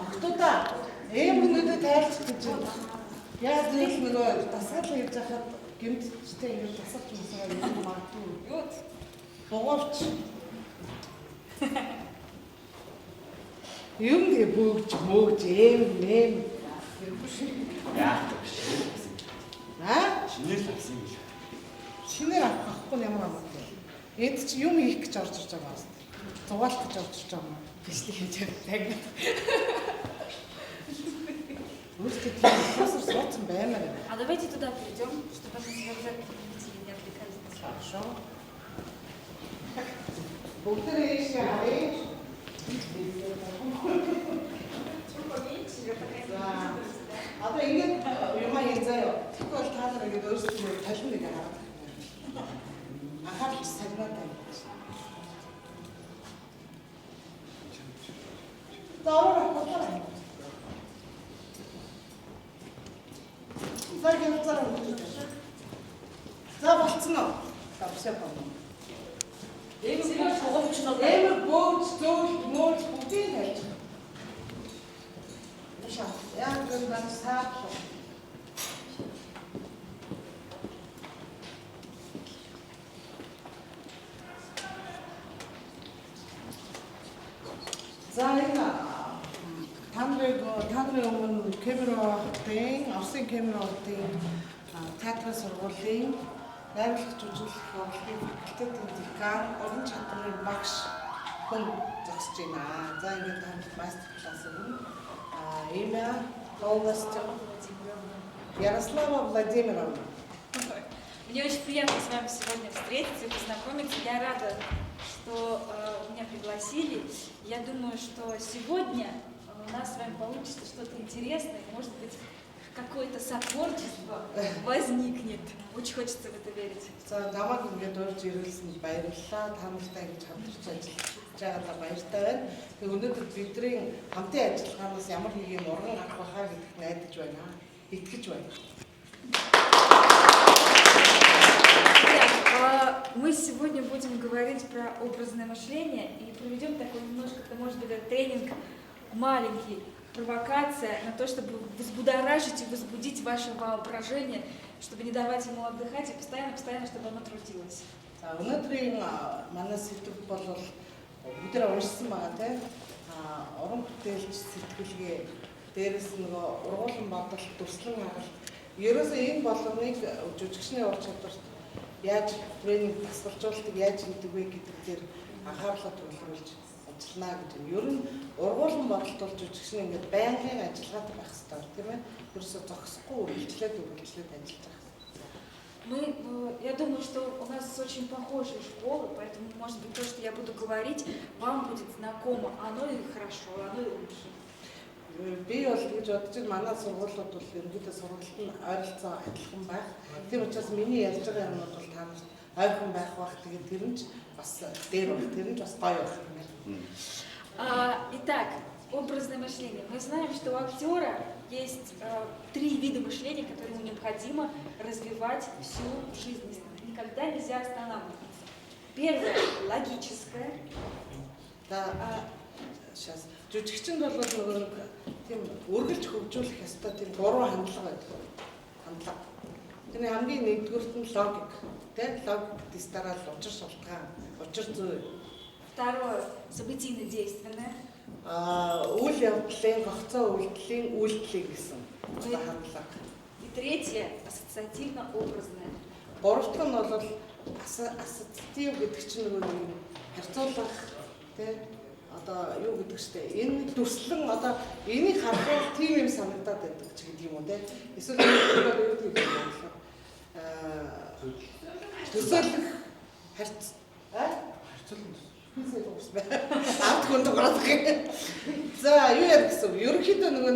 Охтуудаа ийм хүмүүдэд тайлбар гэж яаж нэг нөгөө дасгал хийж хахад гэмтчтэй ингэж дасгалж мусгаа юм магадгүй. Юу? Дугаарч. Юм гээ бөөгж эм. Яах вэ? Шинээр л авсан юм. Шинээр авахгүй ямар амартай. Эд чи юм хийх гэж орж ирж байгаа юм. Зугаалт гэж орж ирж байгаа юм. Бичлэг хийж байгаа. Өөртөө тийм профессор суудсан баймаар. А давайте туда придем, чтобы мы не отвлекались. Хорошо. Бүгдээ яшээ харъя. Одоо ингэж юм янзаа. Тэгвэл та нар ингэж өөрсдөө талхин нэг хараад. Анхаарч сагнаад байна. Заавал За болцсон уу? Тавсаа байна. Эмэр шугамчнаа. Эмэр бөөж зөөл бүгдийг хайж. Яшаа. Яг гэнэ саад. За энэ тандрын өмнө камераатын, авсан камераатын театрын сургуулийн найруулагч үзүүлэх урлагийн факультетийн декан, уран чадрын багш хүн зогсож байна. За ингээд мастер класс өгнө. Имя полностью Ярослава Владимировна. Мне очень приятно с вами сегодня встретиться и познакомиться. Я рада, что меня пригласили. Я думаю, что сегодня у нас с вами получится что-то интересное, может быть, какое-то сотворчество возникнет. Очень хочется в это верить. За намайг ингээд урьж ирүүлсэнд баярлалаа. Та нартай ингэж хамтарч ажиллаж байгаадаа баяртай байна. Тэг өнөөдөр бидний хамтын ажиллагаанаас ямар нэгэн уран гарах байхаа гэдэгт найдаж байна. Итгэж байна. Мы сегодня будем говорить про образное мышление и проведем такой немножко, это может быть тренинг маленький, провокация на то, чтобы взбудоражить и возбудить ваше воображение, чтобы не давать ему отдыхать и постоянно, чтобы оно трудилось. Өнөөдрийн манай сэдв бол бүгдээ уншсан байгаа тийм уран бүтээлч сэтгэлгээ дээрээс нөгөө ургуулсан бодол төслөн хагалт ерөөсөө энэ болгоныг жүжигчний ур чадварт яаж тренинг тасгалжуулалтыг яаж хийдэг вэ гэдэг дээр анхаарлаа төвлөрүүлж ажиллана гэж юм. Ер нь ургуулсан бодолд бол жүжигчний ингээд байнгын ажиллагаатай байх хэрэгтэй тийм ээ. Ерөөсөө зогсохгүй үргэлжлээд ажиллаж байгаа. Я думаю, что у нас очень похожие школы, поэтому, может быть, то, что я буду говорить, вам будет знакомо. Оно и хорошо, оно и лучше. Би бол гэж бодож байна. Манай сургуулиуд бол ерөнхийдөө сургуульд нь ойролцоо адилхан байх. Тийм учраас миний ярьж байгаа юмнууд бол та нарт ойрхон байх бах. Тэгээд тэр нь ч бас дээр бол тэр нь ч бас гоё байх. Итак, образное мышление. Мы знаем, что у актера есть 3 вида мышления, которые ему необходимо развивать всю жизнь. Никогда нельзя останавливаться. Первое – логическое. Сейчас. Жүжигчэнд бол нөгөө тийм үргэлж хөгжүүлэх ёстой тийм 3 хандлага байдаг. Хандлага. Тэрний хамгийн нэгдүгüрт нь логик. Тэ логик дэс дараа л учир шалтгаан, учир зүй. Второе – событийно-действенное. Үйл явдлын, гогцоо үйлдэлийн үйлдэлийг гэсэн хандлага. И третье – ассоциативно-образное. Гуравдах нь бол ассоциатив гэдэг чинь нөгөө харьцуулах тэ одоо юу гэдэг чтэй энэ дүрслэн одоо энийг харахад тийм юм санагдаад байдаг ч гэдэг юм уу те эсвэл юу гэдэг юм бэ төсөөлөх харьцуулах авт хүн дуурах за юу яа гэсэн ерөнхийдөө нөгөө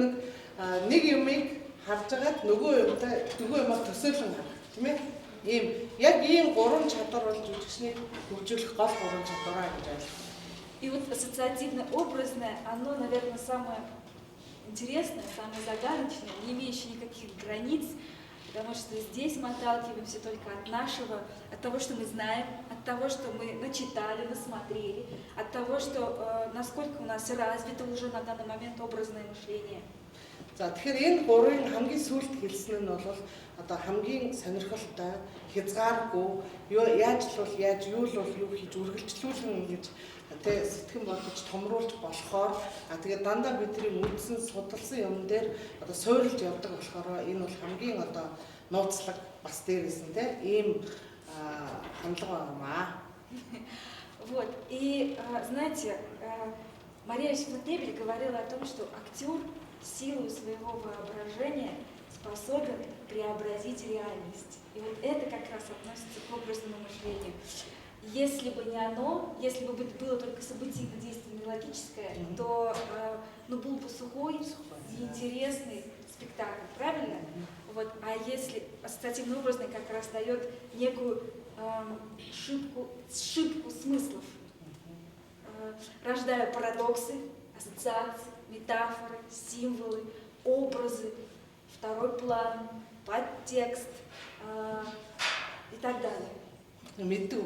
нэг юмыг харж агаад нөгөө юмаа төсөөлөн харах тийм ээ ийм яг ийм 3 чадвар бол жүжигчнийг хөгжүүлэх гол 3 чадвараа гэж ойлгох. И вот ассоциативно-образное, оно, наверное, самое интересное, самое загадочное, не имеющее никаких границ. потому что здесь мы отталкиваемся только от нашего, от того, что мы знаем, от того, что мы начитали, насмотрели, от того, что насколько у нас развито уже на данный момент образное мышление. За тэгэхээр энэ гурвын хамгийн сүүлд хэлсэн нь бол одоо хамгийн сонирхолтой хязгааргүй яаж л бол яаж юу л бол юу хийж үргэлжлүүлэн ингэж тэ сэтгэн болгож томруулж болохоор тэгээд дандаа бидний үндсэн судалсан юм дээр одоо суурилж явдаг болохоор энэ бол хамгийн одоо нууцлаг бас дээрээс нь тэ ийм хандлага байна. Вот, и знаете, Мария Шварцтебель говорила о том, что актер силой своего воображения способен преобразить реальность. И вот это как раз относится к образному мышлению. Если бы не оно, если бы было только событийно-действенное логическое, то был бы сухой, неинтересный спектакль, правильно? Вот, а если ассоциативно-образный как раз дает некую шибку смыслов, рождая парадоксы, ассоциации, метафоры, символы, образы, второй план, подтекст и так далее. Мэддэг.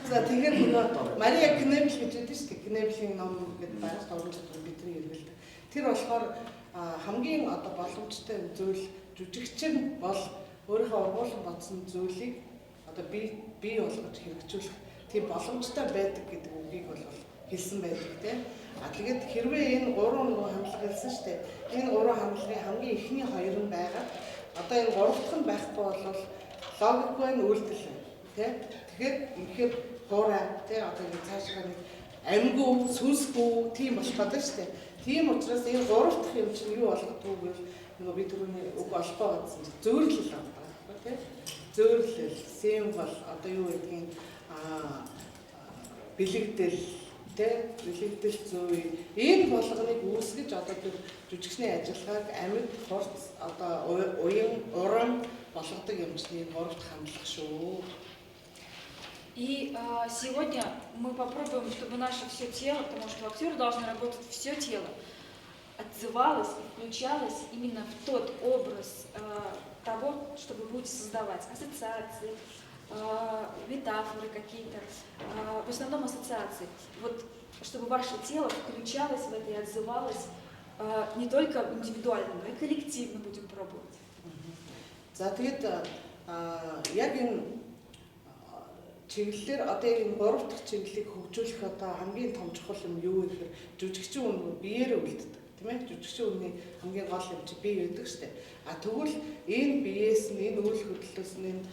За тэгэхээр нөгөө Мария Кнебл гэж байдаг шүү дээ. Кнеблийн ном гэдэг багш уран чадвар бидний хэрэглэдэг. Тэр болохоор хамгийн одоо боломжтой зүйл жүжигчин бол өөрийнхөө ургуулсан бодсон зүйлийг одоо бий болгож хэрэгжүүлэх тийм боломжтой байдаг гэдэг үгийг бол хэлсэн байдаг тийм. Тэгээд хэрвээ энэ гурван нөгөө хандлага хэлсэн шүү дээ. Энэ гурван хандлагын хамгийн эхний хоёр нь байгаа. Одоо энэ гурав дахь нь байхгүй бол логикгүй нь үйлдэл тийм. Тэгэхээр ихээр хуурай тийм одоо энэ цаашгаа нэг амьгүй, сүнсгүй тийм болох гэдэг шүү дээ. Тийм учраас энэ гурав дахь юм чинь юу болгодгүй гэвэл нөгөө би түрүүний үг олохгүй байсан чинь зөөрлөл байна тийм. Зөөрлөл, символ одоо юу гэдгийг бэлэгдэл бэлэгдэл зүй энэ болгоныг үүсгэж одоо тэр жүжигчний ажиллагааг амьд хурц одоо уян уран болгодог юм чинь энэ гурав дахь хандлага шүү. И сегодня мы попробуем, чтобы наше все тело, потому что у актера должно работать все тело, отзывалось и включалось именно в тот образ того, что вы будете создавать. Ассоциации, метафоры какие-то, в основном ассоциации. Вот, чтобы ваше тело включалось в это и отзывалось не только индивидуально, но и коллективно будем пробовать. За тэгээд яг энэ чиглэлээр одоо энэ гурав дахь чиглэлийг хөгжүүлэх одоо хамгийн том чухал юм юу гэхээр жүжигчин үнэ биеэр үлддэг тийм ээ. Жүжигчин үнийн хамгийн гол юм чи бие байдаг шүү дээ. Тэгвэл энэ биеэс нь энэ үйл хөдлөлөөс нь энэ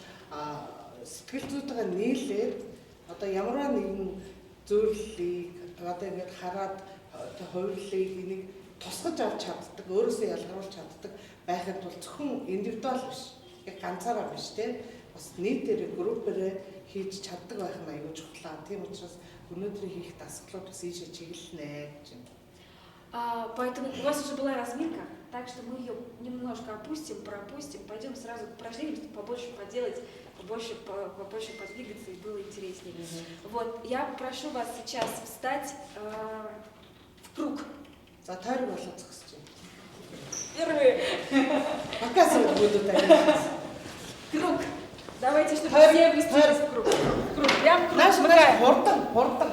сэтгэл зүйтэйгээ нийлээд одоо ямар нэгэн зөвлөлийг одоо ингэж хараад хувирлыг энийг тусгаж авч чаддаг, өөрөөсөө ялгаруулж чаддаг байхад бол зөвхөн индивидуал биш. Яг ганцаараа биш тийм. Бас нийтээр группээрээ хийж чаддаг байх нь аюул чухал. Тийм учраас өнөөдрийн хийх дасгалууд бас ийшээ чиглэлнэ гэж байна. Поэтому у вас уже была разминка, так что мы ее немножко опустим, пропустим, пойдем сразу к упражнениям, чтобы побольше поделать, побольше подвигаться и было интереснее. Вот, я попрошу вас сейчас встать в круг. За тойрог болоод зогсож байна. Первый. Показывать буду тогда. Круг. Давайте, чтобы все вместились в круг. Круг. Прям круг. Смыкаем. Хурдан.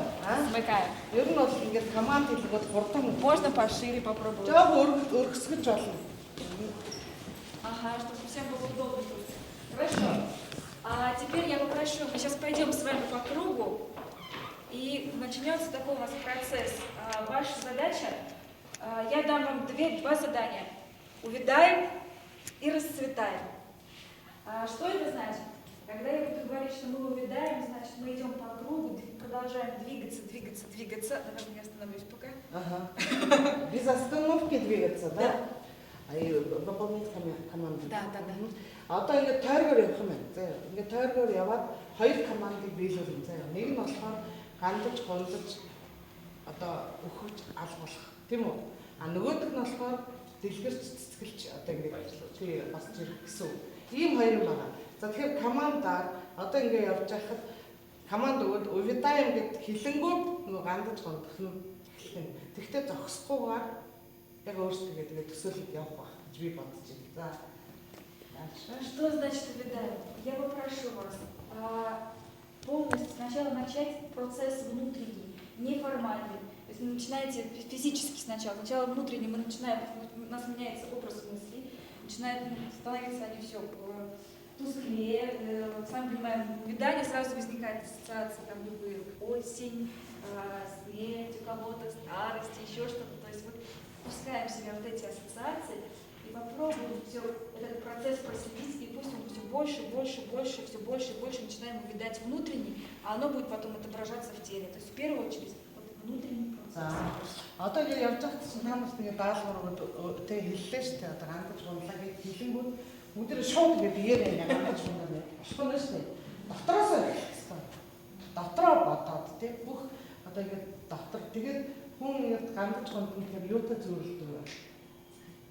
Смыкаем. Ер нь бол ингээд команд хэлгээд хурдан. Можно пошире попробовать. Өргөсгөж болно. Ага, чтобы всем было удобно. Хорошо. А теперь я попрошу, мы сейчас пойдем с вами по кругу, и начнется такой у нас процесс. Ваша задача, я дам вам два задания. Увядаем и расцветаем. Что это значит? Когда я буду говорить, что мы увядаем, значит, мы идем по кругу, продолжаем двигаться. Наверное, я остановлюсь пока. Ага. Без остановки двигаться, да? Да. Выполнять команду. Да. Одоо ингээд тойргоор явах юм байна. За ингээд тойргоор яваад хоёр командыг биелүүлнэ. За нэг нь болохоор гандаж, гонлож одоо өгч алгуулах. Тийм үү? Нөгөөдөг нь болохоор дэлгэрч цэцгэлч одоо ингээд тий бас зэрэг гэсэн. Ийм хоёр юм байна. За тэгэхээр командаар одоо ингээд явж байхад команд өгөөд увидаем гэд хилэнгүүд нөгөө гандаж гондох нь эхэлнэ. Тэгтээ зогсохгүйгээр яг өөрсдөө тэгээд төсөөлөд явах байх гэж би бодож байна. За Что значит увядают? Я попрошу вас полностью сначала начать процесс внутренний, неформальный. То есть вы начинаете физически сначала. Сначала внутренний мы начинаем, у нас меняется образ мыслей, начинает становиться они все тусклее. Сами понимаем, увядание сразу возникает ассоциация, там любые осень, смерть у кого-то, старость, еще что-то. То есть вот пускаем в себя вот эти ассоциации и попробуем все этот процесс проследить, и пусть он все больше, все больше и больше начинаем увядать внутренний, а оно будет потом отображаться в теле. То есть в первую очередь вот внутренний процесс. Одоо ингэ явж байгаа чинь намаас нэг даалгаврууд тэг хэллээ шүү дээ. Одоо хандаж унлаа гэж хэлэнгүүт өдөр шууд ингэ биеэрээ ингэ хандаж унлаа гэж болохгүй шүү дээ. Дотроос хэлсэн. Дотроо бодоод тэг бүх одоо ингэ дотор тэгээд хүн ингэ хандаж унлаа юутай зөвлөдөг.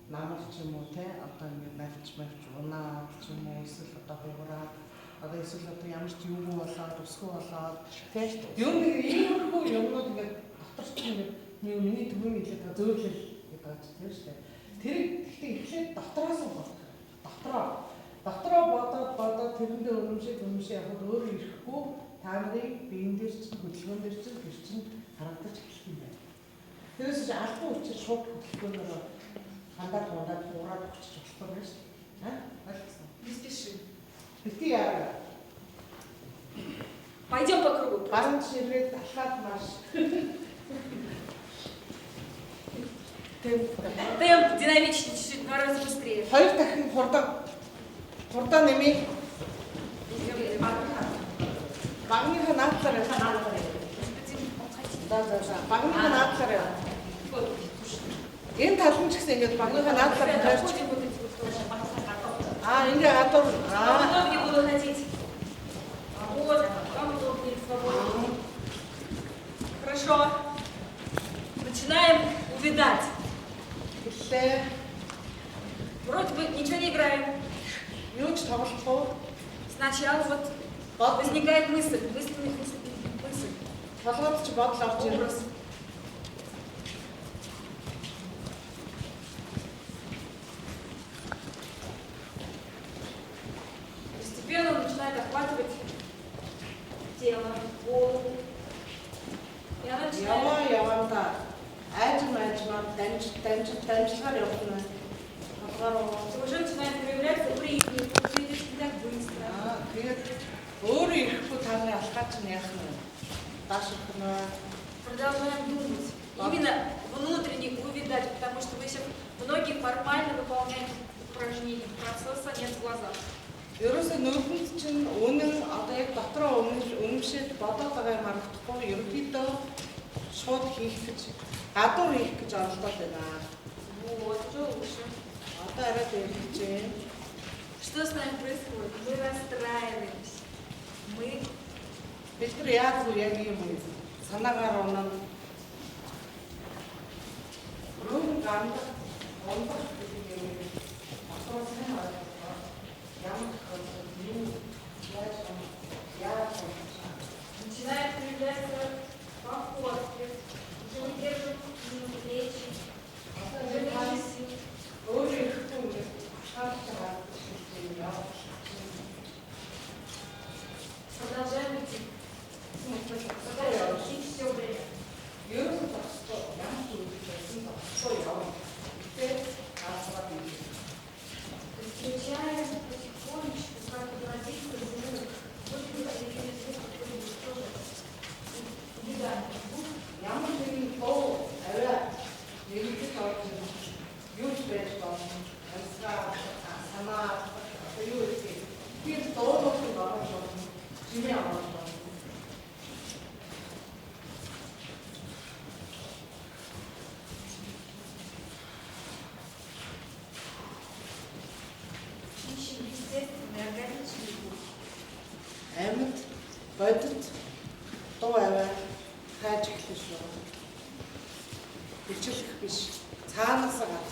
Намайг ч юм уу те одоо ингэ навч унаа ч юм уу эсвэл одоо хуураа одоо эсвэл одоо ямар ч юу болоод өсгөө болоод те юм нэг иймэрхүү юмнууд ингэ доторч ингэ миний төвийн хэлээд зөөлөл гэдэг байгаа тийм шүү дээ. Тэр гэхдээ эхлээд дотроос бодох. Дотроо бодоод тэрэндээ өнөмшөө явахад өөрөө ирэхгүй та нарыг биен дээр чинь хөдөлгөөн дээр чинь гэр чинь харагдаж эхлэх юм байна. Тэрээс чи албан учир шууд хөдөлгөөнөөр хандаад хуураад өгч болохгүй байна шүү дээ. Ойлгосон. Не спеши. Бити яа. Пойдем по кругу. Баруун ширээ талхаад маш. Темп динамичнее, чуть-чуть, 2 раза быстрее. Хоёр дахин хурдаа нэмээ. Багныхаа наадлаараа. За. Багныхаа наадлаараа. Энэ тал нь ч гэсэн ингэж багныхаа наадлаараа тойрч. Ингээ гадуур. Удобнее буду ходить. Вот, вам удобнее, свободнее. Хорошо. Начинаем увядать. Вроде бы ничего не играем. Сначала вот возникает мысль. Образ. Постепенно он начинает охватывать тело, голову. И она начинает... Яванда. Айжмаар дамжлагаар явна. Уже начинает проявляться приход, видишь, не так быстро. Тэгээд өөрөө ирэхгүй таны алхаач нь яах нь дааш өгнө. Продолжаем думать. Именно внутренне увядать, потому что вы сейчас многие формально выполняете упражнения, процесса нет в глазах. Ерөөсөө нүдэнд чинь үнэн одоо яг дотроо үнэмшээд бодоод байгаа юм харагдахгүй ерөнхийдөө шууд хийх гэж гадуур хийх гэж оролдоод байна. Вот, уже лучше. Одоо арай дээрчээ. Что с нами происходит? Мы расстраиваемся. Мы... Бид нар яг юм санаагаар унаа. Рүүн ганд ондох гэдэг юм. Асуусан юм байна. Начинает появляться походки, уже не держит плечи, уже не сил. Продолжаем идти. Продолжаем идти все время. Включаем потихонечку, как водиться звук. Будет определенный звук, который будет тоже увядание. Ямар нэгэн боо аваа нэгдэж орж юу ч байж болно. Ансгаа санаа юу гэдэг. Би доорох нь орж болно. Чимээ орж болно. Ищем естественный органичный звук. Амьд бодит дуу аваа хайж эхлэх шүү. Бичлэх биш. Цаанаас гарах.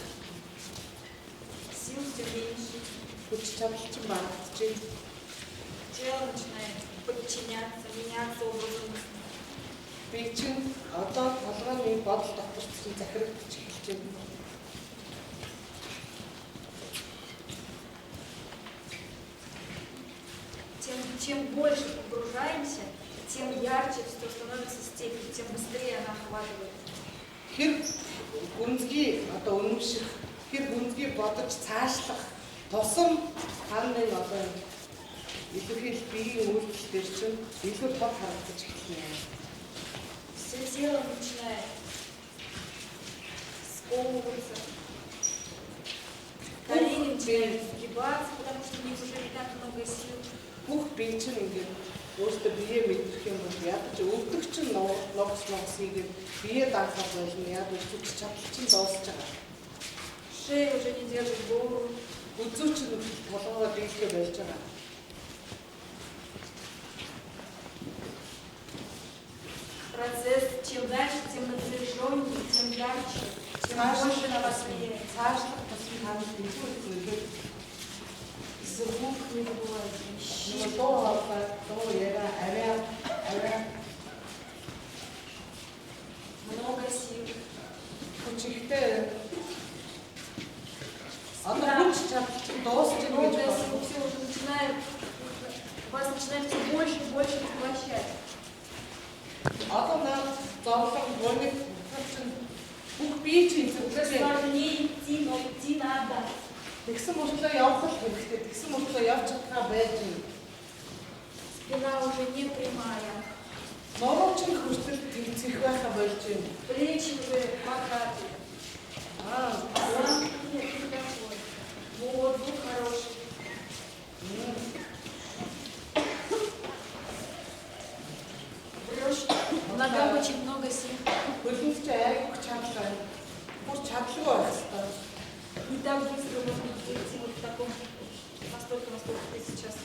Сил все меньше. Хүч чадал чинь багасч. Тело начинает подчиняться, меняться образом мысли. Би чинь одоо толгойн бодол дотор чинь захирагдчих эхэлж байна. погружаемся, тем ярче все становится степень, тем быстрее она охватывает. Хэр гүнзгий одоо үнэмших, хэр гүнзгий бодож цаашлах тусам хааны одоо илэрхийлэл биеийн үйлдэл дээр чинь илүү бод харагдаж эхэлнэ. Все тело начинает сковываться, колени начинают сгибаться, потому что у них уже не так много сил. Бүх бие чинь ингээд өөртөө бие мэдрэх юм бол ядаж өвдөг чинь ногс хийгээд бие даахад болно. Ядаж зүг чадал чинь дуусч байгаа. Шея уже не держит голову. Үзүү чинь толгойгоо дийлгээ болж байгаа. Процесс чем дальше, тем напряженнее, тем ярче, тем больше на вас влияет. Цаашлах тусам хааны дэвшүүлэх Звук не забывайте. Нэг дуу яга аваа Много сил. хүчтэй одоо хүч чадчих дуусч Много байгаа гэж сил. Все уже начинает, вас начинает все больше и больше поглощать. одоо наад зовлон гоныг бүх бие чинь Уже зөвхөн сложнее идти, но идти надо. тэгсэн мөртлөө явах л хэрэгтэй. Тэгсэн мөртлөө явж чадхаа байж юм. Спина уже не прямая. Норооч нь хүртэл тэнцэх байхаа болж юм. Плечи уже покатые. Нет, не такой. Воздух хороший. Врешь. В ногах очень много сил. Хөлөвч айгуух чадлаа. Бүр чадлагүй байх хэрэгтэй. Не так быстро можно прийти вот в таком, насколько ты сейчас.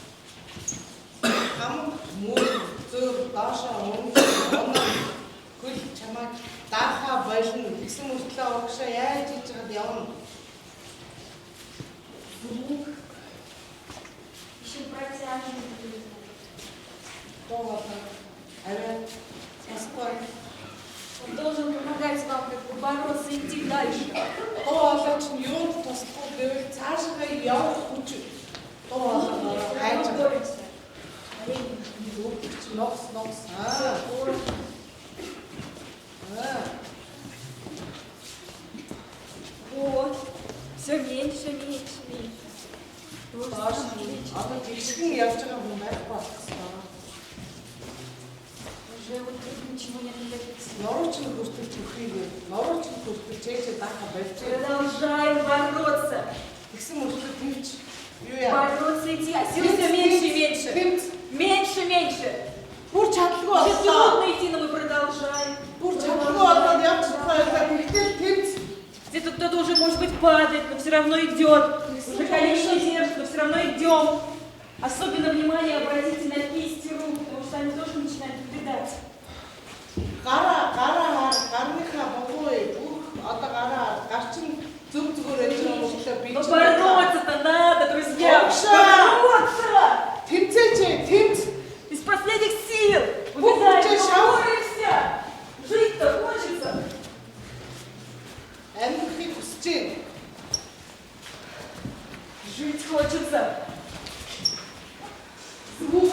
Хам мөр зөөр даашаа оноо хөл чамайг даахаа болно. Тэгсэн мөртлөө огшоо яаж хийж чад явна. Звук. Еще протяжный. Доо аваа аспар Он должен помогать вам как бы бороться, идти дальше. Доо ч юунд туслах гэвэл цаашаа явах хүч. Доо хайж Мы боремся. ногс. Вот. Все меньше. Доош одоо тэгшгэн явж байгаа хүн байх болчихсон. Уже вот тут ничего не добиться. Норооч нь хүртэл төхийгээ. Норооч нь хүртэл чэйчээ даахаа болж. Продолжаем бороться. Тэгсэн мөртлөө төвч юу яа? Бороться идти, а сил все меньше и меньше. Меньше. Бүр чадлагүй Уже боллоо. трудно идти, но мы продолжаем. Бүр чадлагүй болоод явж байгаа гэхдээ тэмц. Где-то кто-то уже, может быть, падает, но все равно идет. Уже колени не держит, но все равно идем. Особенно внимание обратите на кисти рук, потому что они тоже начинают увядать. Гарныхаа богой бүх одоо гарчин зүгээр байж байгаа мөртлөө би Но бороться-то надо, друзья! Бороться! тэмц. Из последних сил! Бог Увядаем, тебя но шал. боремся! Жить-то хочется! Амьдрахыг хүсэж байна. Жить хочется! Звук.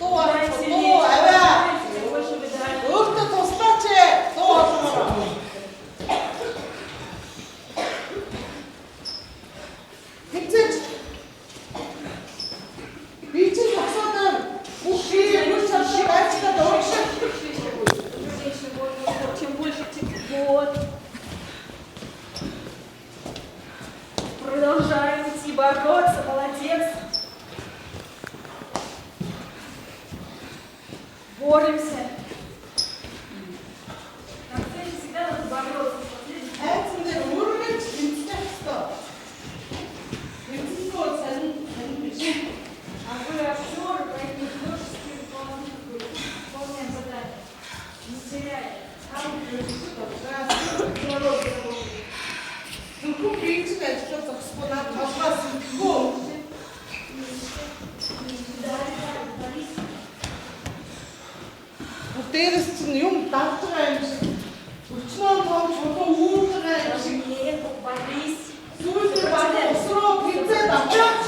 Доо Дай аваа. сильнее, больше выдаем. Өөртөө туслаач. Доо аваа. Тэмцэж. Би чинь тасаад бүх бие бүр чадсан байцгаа дуушаа. Меньше воздуха, чем больше вот. Продолжаем идти, бороться, молодец. Боремся. На цели всегда надо бороться. Хайцсан дээр өөрөөр тэмцэх хэрэгтэй. Тэмцэхгүй сайн биш. А вы актеры, поэтому творческие выполняем задание. Не теряйте. Зөвхөн би ч ажиллаж зогсохгүй наад толгоос итгэхгүй. Дээрээс чинь юм давж байгаа юм шиг. Өчнөө том чулуу үүж байгаа юм шиг. Нет, борись. Сүүлдээ баг усроо пиццэ давчаач.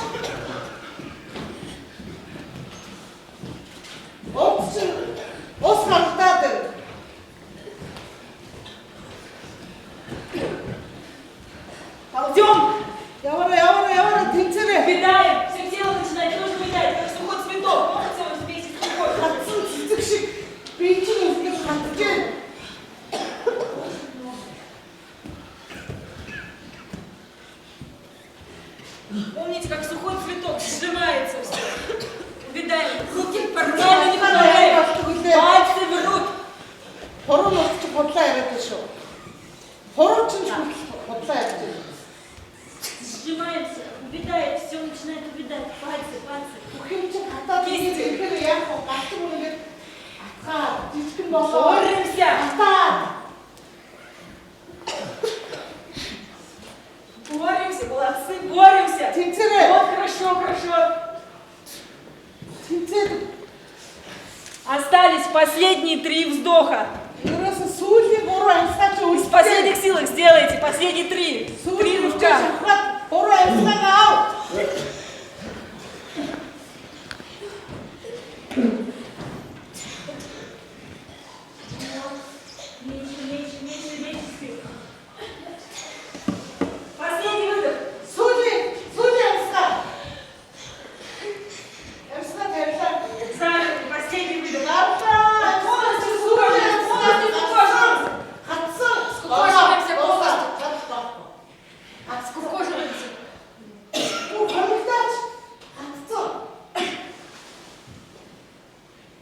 Боремся! Боремся, молодцы, боремся! Тинцерэ! Вот, хорошо, хорошо. Тинцер! Остались последние 3 вздоха. Ерөөсө сүүлийн 3 амьсгаа чи Из последних сил их сделайте, последние 3. 3 рывка. шахаад 3 амьсгаа аав. Меньше, меньше, меньше, меньше сил. Последний выдох. Сүүлийн амьсгаа. Амьсгаа тавилаа. Саша, последний выдох. Полностью сүүлийн Скукоживаемся полностью. Скукоживаемся.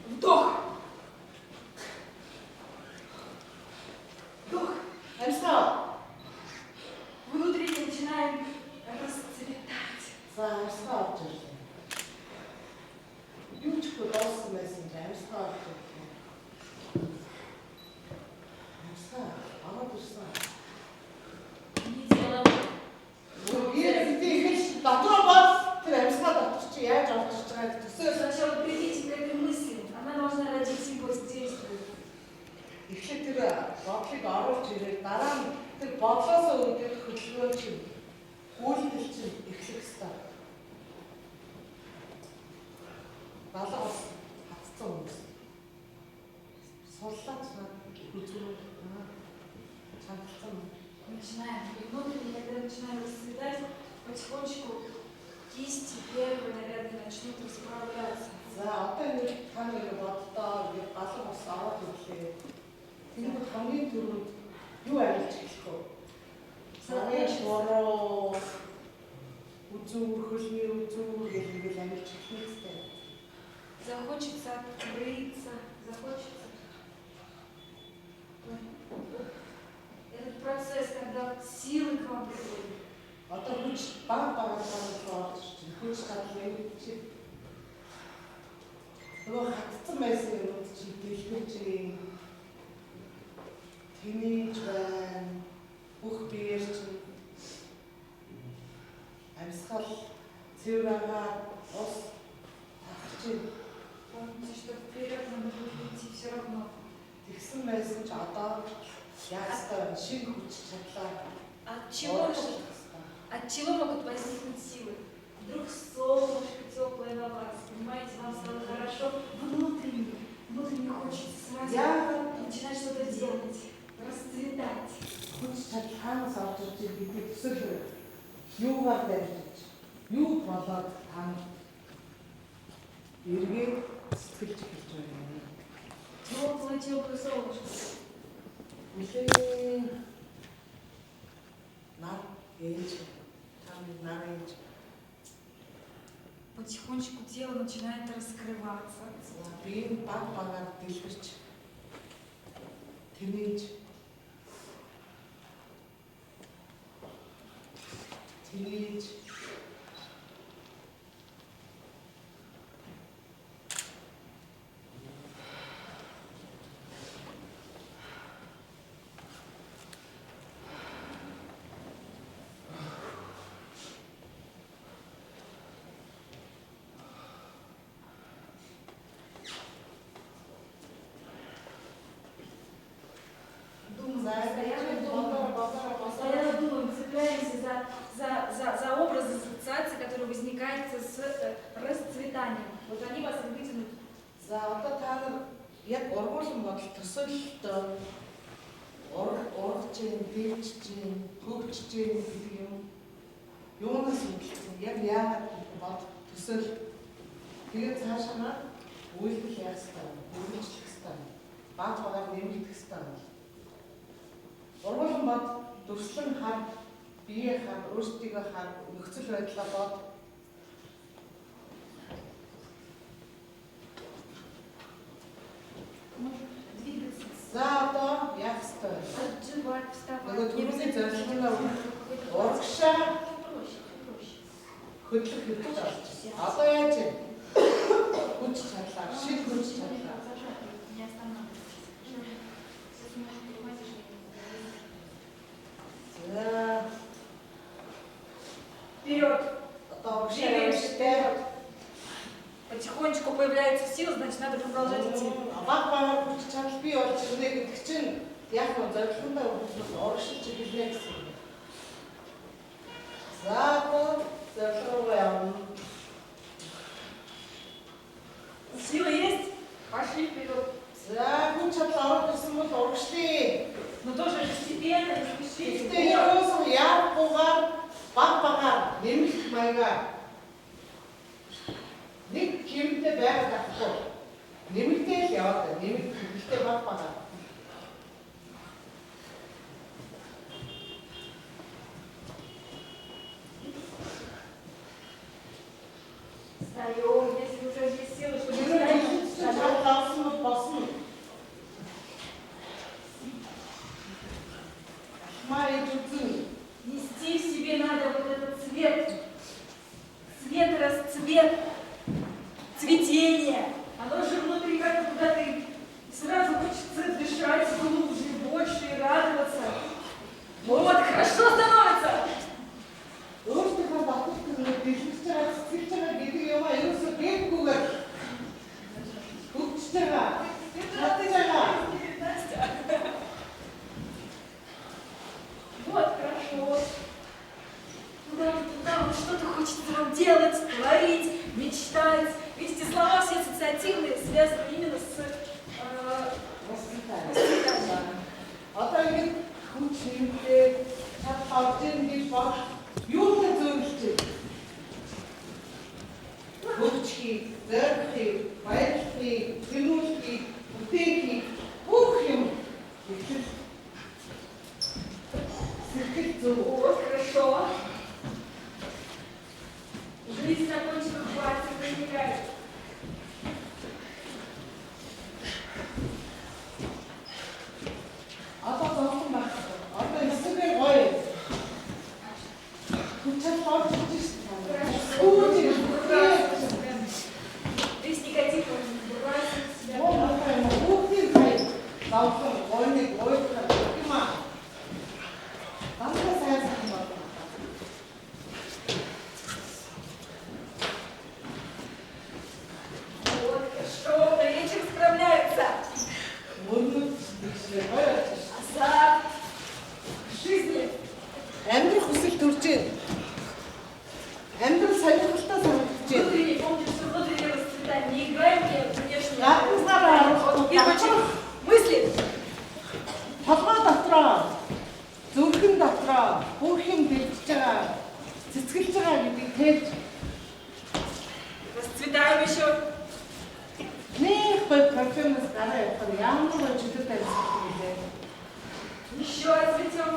Вдох. Вдох. Внутренне начинаем расцветать. Не делаем. Сначала придите к этой мысли. Она должна родить импульс к действию. Эхлээд тэр бодлыг оруулж ирээд дараа нь тэр бодлоос үүдэх хөдөлгөөн чинь үйлдэл чинь эхлэх ёстой. Балаас хатцсан хүмүүс. Сурлаач үзүүр чангалсан. Начинаем. И внутренне, когда начинаем расцветать, потихонечку кисти первые, наверное, начнут расправляться. За одоо энэ та нэг боддоо галан ус аваад ирлээ. Энэ хамгийн түрүүнд юу арилж эхлэх вэ? Сарын шороо үзүүр хөлний үзүүр гэх ингээл арилж эхлэх хэрэгтэй. Захочется открыться, захочется. Этот процесс, когда силы к вам приходят. Одоо хүч баг орж чинь хүч тадлын чи нөгөө хатцсан байсан юм чи дэлгэрч тэнийж байна бүх биеэр чинь амьсгал цэврага ус татчих. Помните, что вперед нам будет идти все равно. Тэгсэн байсан ч одоо яастаа шинэ хүч чадлаа. От чего могут возникнуть силы? Вдруг солнышко теплое на вас, понимаете, вам стало хорошо, внутренне хочется сразу начинать что-то делать, расцветать. Хүч чадлаанаас авч ирж бидний төсөл юугаар барьж юу болоод тань эргээд сэтгэлж эхэлж байна. Теплое солнышко. Үлээ нар ээж нар ээж. Потихонечку тело начинает раскрываться. Би баг дэлгэрч тэнийж Постоянно думаем, цепляемся за образы, ассоциации, которые возникают с расцветанием. Вот они вас и вытянут. За одоо та нар яг ургуулсан бодол төсөөлөлт ургаж дээлж хөгжиж гэдэг юм юунаас үүдэлсэн яг яагаад бод төсөөл тэгээд цаашаа үйлдэл яах ёстой хөгжих ёстой багаар нэмэгдэх ёстой ургуулсан бод дүрслэн хар бие хар өөрсдийгөө хар нөхцөл байдлаа бод Двигаться. за одоо яах ёстой Отживать, вставать. нөгөө түрүүний зорилгоо урагшаа хөдлөх хэрэгтэй. Одоо яаж вэ? Хүч чадлаа, шид хүч чадлаа. Не останавливайтесь. продолжать идти. Баг хүч чадал бий болж ирнэ гэдэг чинь яг нь зорилгондоо урагшилж ирнэ гэсэн. За зорилгоо явна. Сила есть? Пошли вперед. За хүч чадал орж ирсэн бол урагшлие. Но тоже постепенно, не спешите. Гэтэ ерөөсөө яахгүйгээр баг нэмэлт маягаар нэг хэмтэй байгаад авахгүй. Нэмэлтээ л яваад нэмэлт хэмтэй баг. Встаем, если уже есть силы, что не босно. нести в себе надо вот этот цвет. Цвет, расцвет, цветение. Оно же внутри как-то куда-то и сразу хочется дышать глубже, больше и радоваться. Вот, хорошо становится. Вот, хорошо. Туда что-то хочется вам делать, творить, мечтать. Видите, слова все ассоциативные, связаны именно с воспитанием. Вот, хорошо. Жизнь на кончиках пальцев проникает. Весь негатив можно сбрасывать с себя. Вот, хорошо, на вечер справляются. Азарт жизни. Амьдрах хүсэл төрж байна. Амьдрал сонирхолтой санагдаж байна. Внутренне, помните, что внутреннее расцветание. Не играем мне внешне. Гаднасараа Мысли. толгой дотроо зүрхэн дотроо бүх юм дэлж байгаа, цэцгэлж байгаа гэдгийг тэлж Расцветаем еще. нэг гой профессионалс гараа явахаар ямар гой чөлөөтэй байсан юм бэ? Еще расцветем.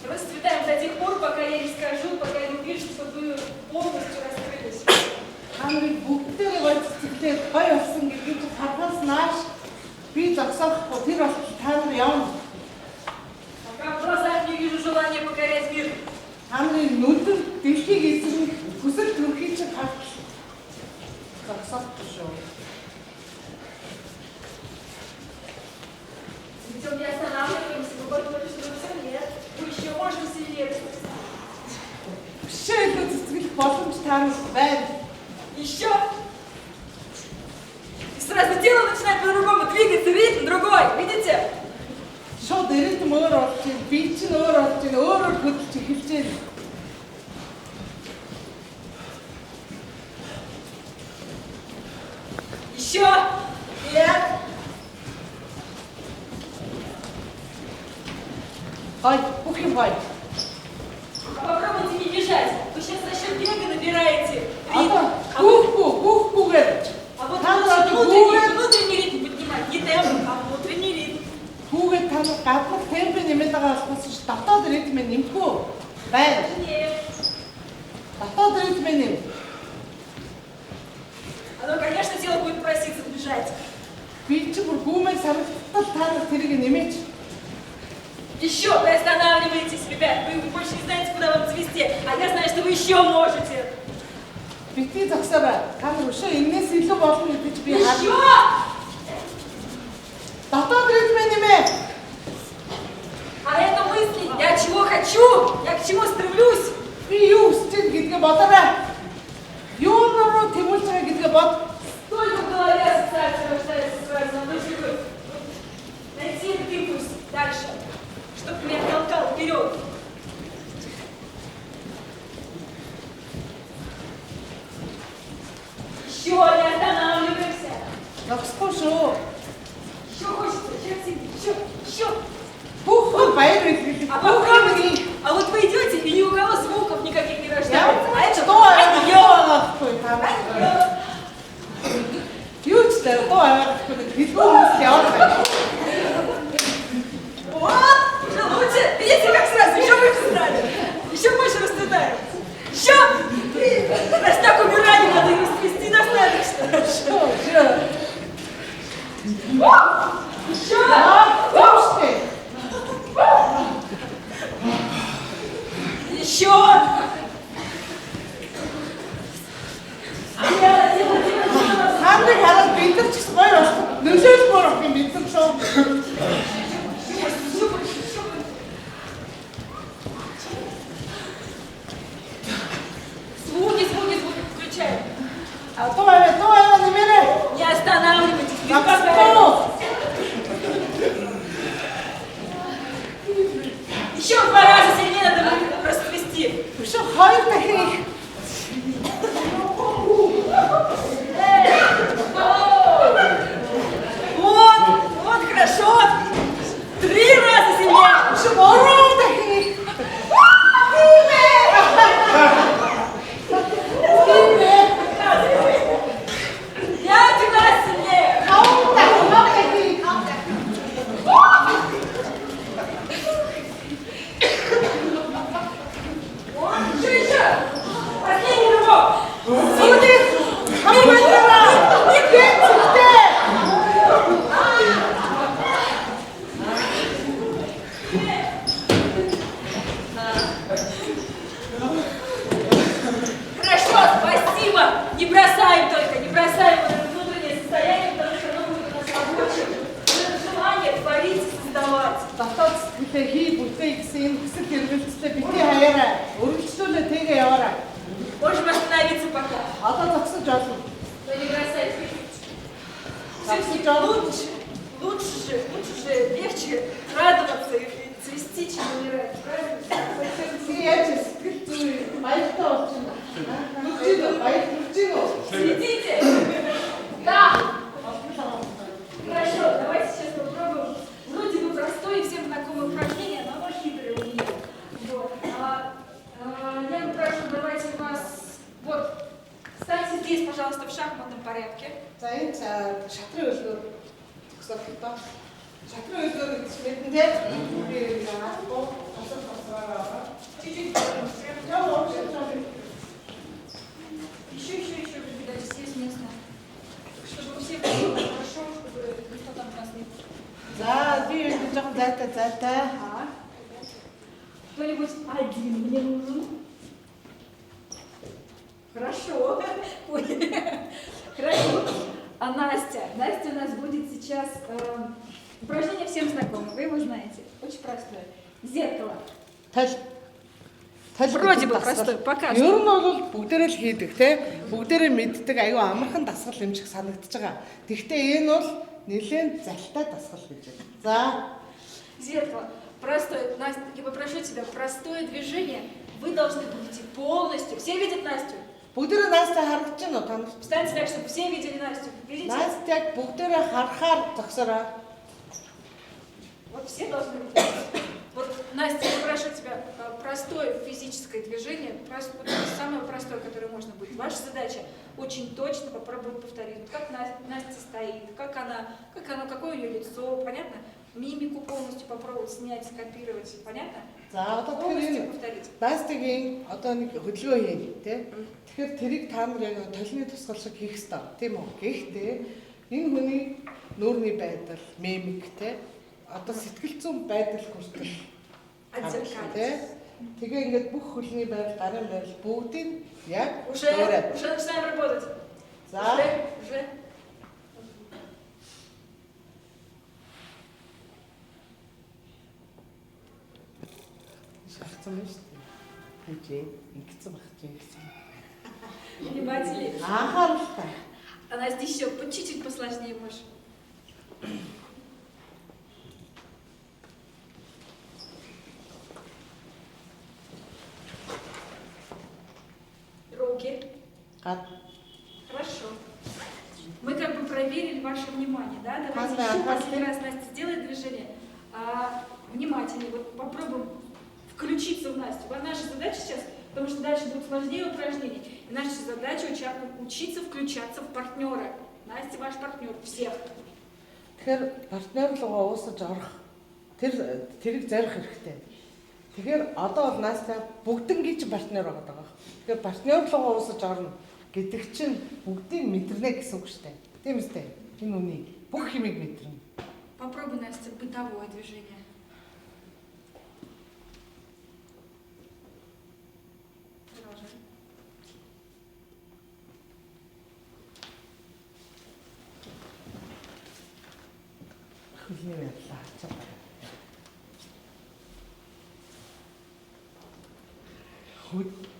Расцветаем до тех пор, пока я не скажу, пока я не увижу, что вы полностью раскрылись. Хамрыг бүгдээ гой цэцгэлээ гой болсон гэдгийг харахаас нааш би зогсоохгүй тэр бол та нар явна. Пока в глазах не вижу желания покорять мир. Хамрын нүдэн дэлхийг эзэн хүсэл төрхий чинь харах зогсоохгүй шүү. Цветем не останавливаемся, вы говорите, что вы все нет. Мы еще можем сильнее расцветать. Бишээ цэцгэлэх боломж та нарт байна. Еще. И сразу тело начинает по-другому двигаться, ритм другой, видите? Шууд ирээдүйн өөр болж байна. Би чинь өөр болж байна. Өөрөөр хөдөлж эхэлж байна. Еще. Нет. Гой, бүх юм гой. А попробуйте не бежать. Вы сейчас за счет бега набираете ритм. Хүүхгүйгээр. А вот Там внутренний ритм поднимать. Не темп, а внутренний ритм. Хүүгээ та нар гаднах темпээ нэмээд байгаа болохоос ш дотоод ритмээ нэмэхгүй байна. Нет. Дотоод ритмээ нэм. Оно, конечно, тело будет проситься бежать. Би чи бүр гүмээ сарагдтал та нар тэрийг нэмээч. Еще вы останавливаетесь, ребят. Вы больше не знаете, куда вам цвести. А я знаю, что вы еще можете. Бити зогсоорой. Та нар өшөө энэс илүү болно гэж би Еще! Дотоод ритмээ нэмээ. А это мысли. Я чего хочу, я к чему стремлюсь. Би бодорой. Юуноор тэмүүлж байгаа гэдгээ бод. Только в голове ассоциация рождается сразу, но только найти этот импульс дальше, чтобы меня толкал вперед. Еще не останавливайся. Зогсохгүй шүү. Еще хочется, еще. Бүх баяр хэлээ. А попробуйте. А вот вы идете, и ни у кого звуков никаких не рождается. А это Доо адьё. авахгүй таа. Юу ч доо авахгүй хэлбүүс яваад. Вот, уже лучше. Видите, как сразу, еще больше стали. Еще больше расцветаем. Еще. Раз так умирали, надо его свести достаточно. Еще. Зовштэй. Еще. Хандаг хараад бид нар ч гэсэн гоё болох. Нөлөөлж болох юм бид нар шүү. Звуки включаем. А то нэмэрээ. Не останавливайтесь. Зогсохгүй. Еще 2 раза сильнее надо расцвести. Биш хоёр дахин. Вот хорошо. 3 раза сильнее. Биш бороо дахин. Я 12 сильнее. Еще. Последний рывок. Хорошо, спасибо. Не бросаем только, не бросаем вот это внутреннее состояние, потому что оно будет у нас рабочим. Это желание творить, создавать. Дотоод сэтгэлээ хий бүтээ гэсэн энэ хэсэг хэрэгэлцтэй битгий хаяараа өргөжлүүлээ тэгээ яваарай. Можем остановиться пока. Одоо зогсож болно. Но не бросайте. Зогсож Все-таки лучше же, легче радоваться и цвести, чем умирать. Правильно? Тэгээ яаж сэтгэл зүй баяртай болчихно. Баяр хүрч гинөө. Следите! Да! Хорошо, давайте сейчас попробуем. Вроде бы простое и всем знакомое упражнение, но оно хитрое у меня. Вот. Я прошу, давайте вас... Вот. Встаньте здесь, пожалуйста, в шахматном порядке. За энэ шатрын өглөө зогсоолоо. Шатрын өглөө гэж мэднэ. Би яагаад босоо. Чуть-чуть. Еще, ребята, здесь место. Чтобы все было хорошо, чтобы никто там нас не... За би энэ жоохон зайтай. Кто-нибудь один мне нужен? Хорошо. Ой. Хорошо. А Настя? Настя у нас будет сейчас... упражнение всем знакомо, вы его знаете. Очень простое. Зеркало. Вроде бы простой, пока что. Ер нь бол бүгдээрээ л хийдэг те. Бүгдээрээ мэддэг аюу амархан дасгал юм шиг санагдаж байгаа. Тэгвэл энэ бол нэлээд залтай дасгал гэж байна. За. Зеркало. Простое. Настя, я попрошу тебя, простое движение. Вы должны будете полностью. Все видят Настю? Бүгдээрээ Настя харагдаж байна уу танд? Встаньте так, чтобы все видели Настю. Видите? Настяг бүгдээрээ харахаар зогсороо. Вот все должны видеть. Вот, Настя, я прошу тебя, простое физическое движение, вот самое простое, которое можно будет. Ваша задача очень точно попробовать повторить. Вот как Настя стоит, какое у нее лицо, понятно? Мимику полностью попробовать снять, скопировать, понятно? За одоо Полностью повторить. Настягийн одоо нэг хөдөлгөөн хийн тий. Тэгэхээр тэрийг та нар яг толны тусгал шиг хийх ёстой. Тийм үү? Гэхдээ энэ хүний нүүрний байдал, мимик тий одоо сэтгэл зүйн байдал хүртэл Отзеркалить. Тэгээ ингээд бүх хөлний байр, гарын байр бүгдийг яг Уже начинаем работать. За. Уже. Шахсан юм шүү дээ. Хичээ ингэсэн баг чи ингэсэн. Внимательнее. Анхааралтай. А Настя еще по чуть-чуть посложнее можешь. Руки. Хорошо. Мы как бы проверили ваше внимание, да? Давайте еще последний раз Настя сделает движение. Внимательнее. Вот попробуем включиться в Настю. Наша задача сейчас, потому что дальше будет сложнее упражнения. И наша задача учиться включаться в партнера. Настя ваш партнер. Всех. Тэгэхээр партнер руугаа уусаж орох тэрийг зорих хэрэгтэй. Тэгэхээр одоо бол Настя бүгднгийн ч партнер байгаа. Тэгэхээр партнер руугаа уусаж орно гэдэг чинь бүгдийг мэдэрнэ гэсэн үг шүү дээ. Тийм үстэй. Энэ үнийг бүх хэмиг мэдэрнэ. Попробуй, Настя, бытовое движение. Продолжай.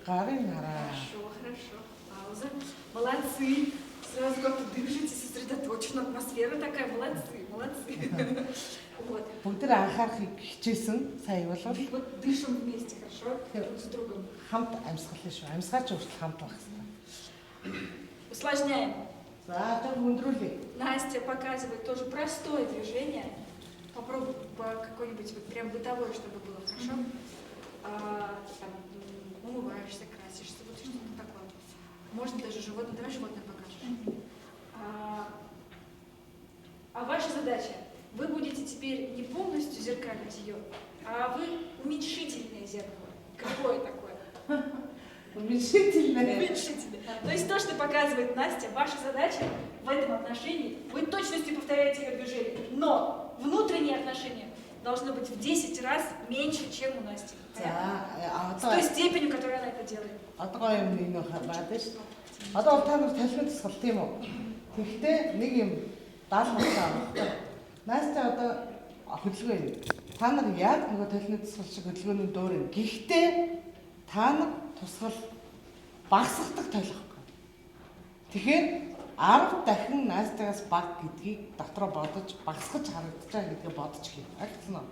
Хорошо, хорошо. Пауза. Молодцы. Сразу как-то дышите, сосредоточена. Атмосфера такая. Молодцы, молодцы. Вот. Вот дышим вместе, хорошо? Друг с другом. Усложняем. Настя показывает тоже простое движение. Попробуй по какой-нибудь вот прям бытовое, чтобы было, хорошо? Там, умываешься, красишься, вот что-то такое. Можно даже животное. Давай животное покажешь. Ваша задача. Вы будете теперь не полностью зеркалить ее, а вы уменьшительное зеркало. Какое такое? Уменьшительное. Уменьшительное. То есть то, что показывает Настя, ваша задача в этом отношении, вы точностью повторяете ее движение, но внутренние отношения должны быть в 10 раз меньше, чем у Насти. С той степенью, которой она это делает. Настя одоо хөдөлгөөн. Та нар яг нөгөө толны тусгал шиг хөдөлгөөний дөөрн. Гэхдээ та нар тусгал багасгадаг тойлохгүй. Тэгэхээр 10 дахин Настягаас баг гэдгийг дотроо бодож багасгаж харагдаж байгаа гэдгийг бодож хий. Агцсан уу?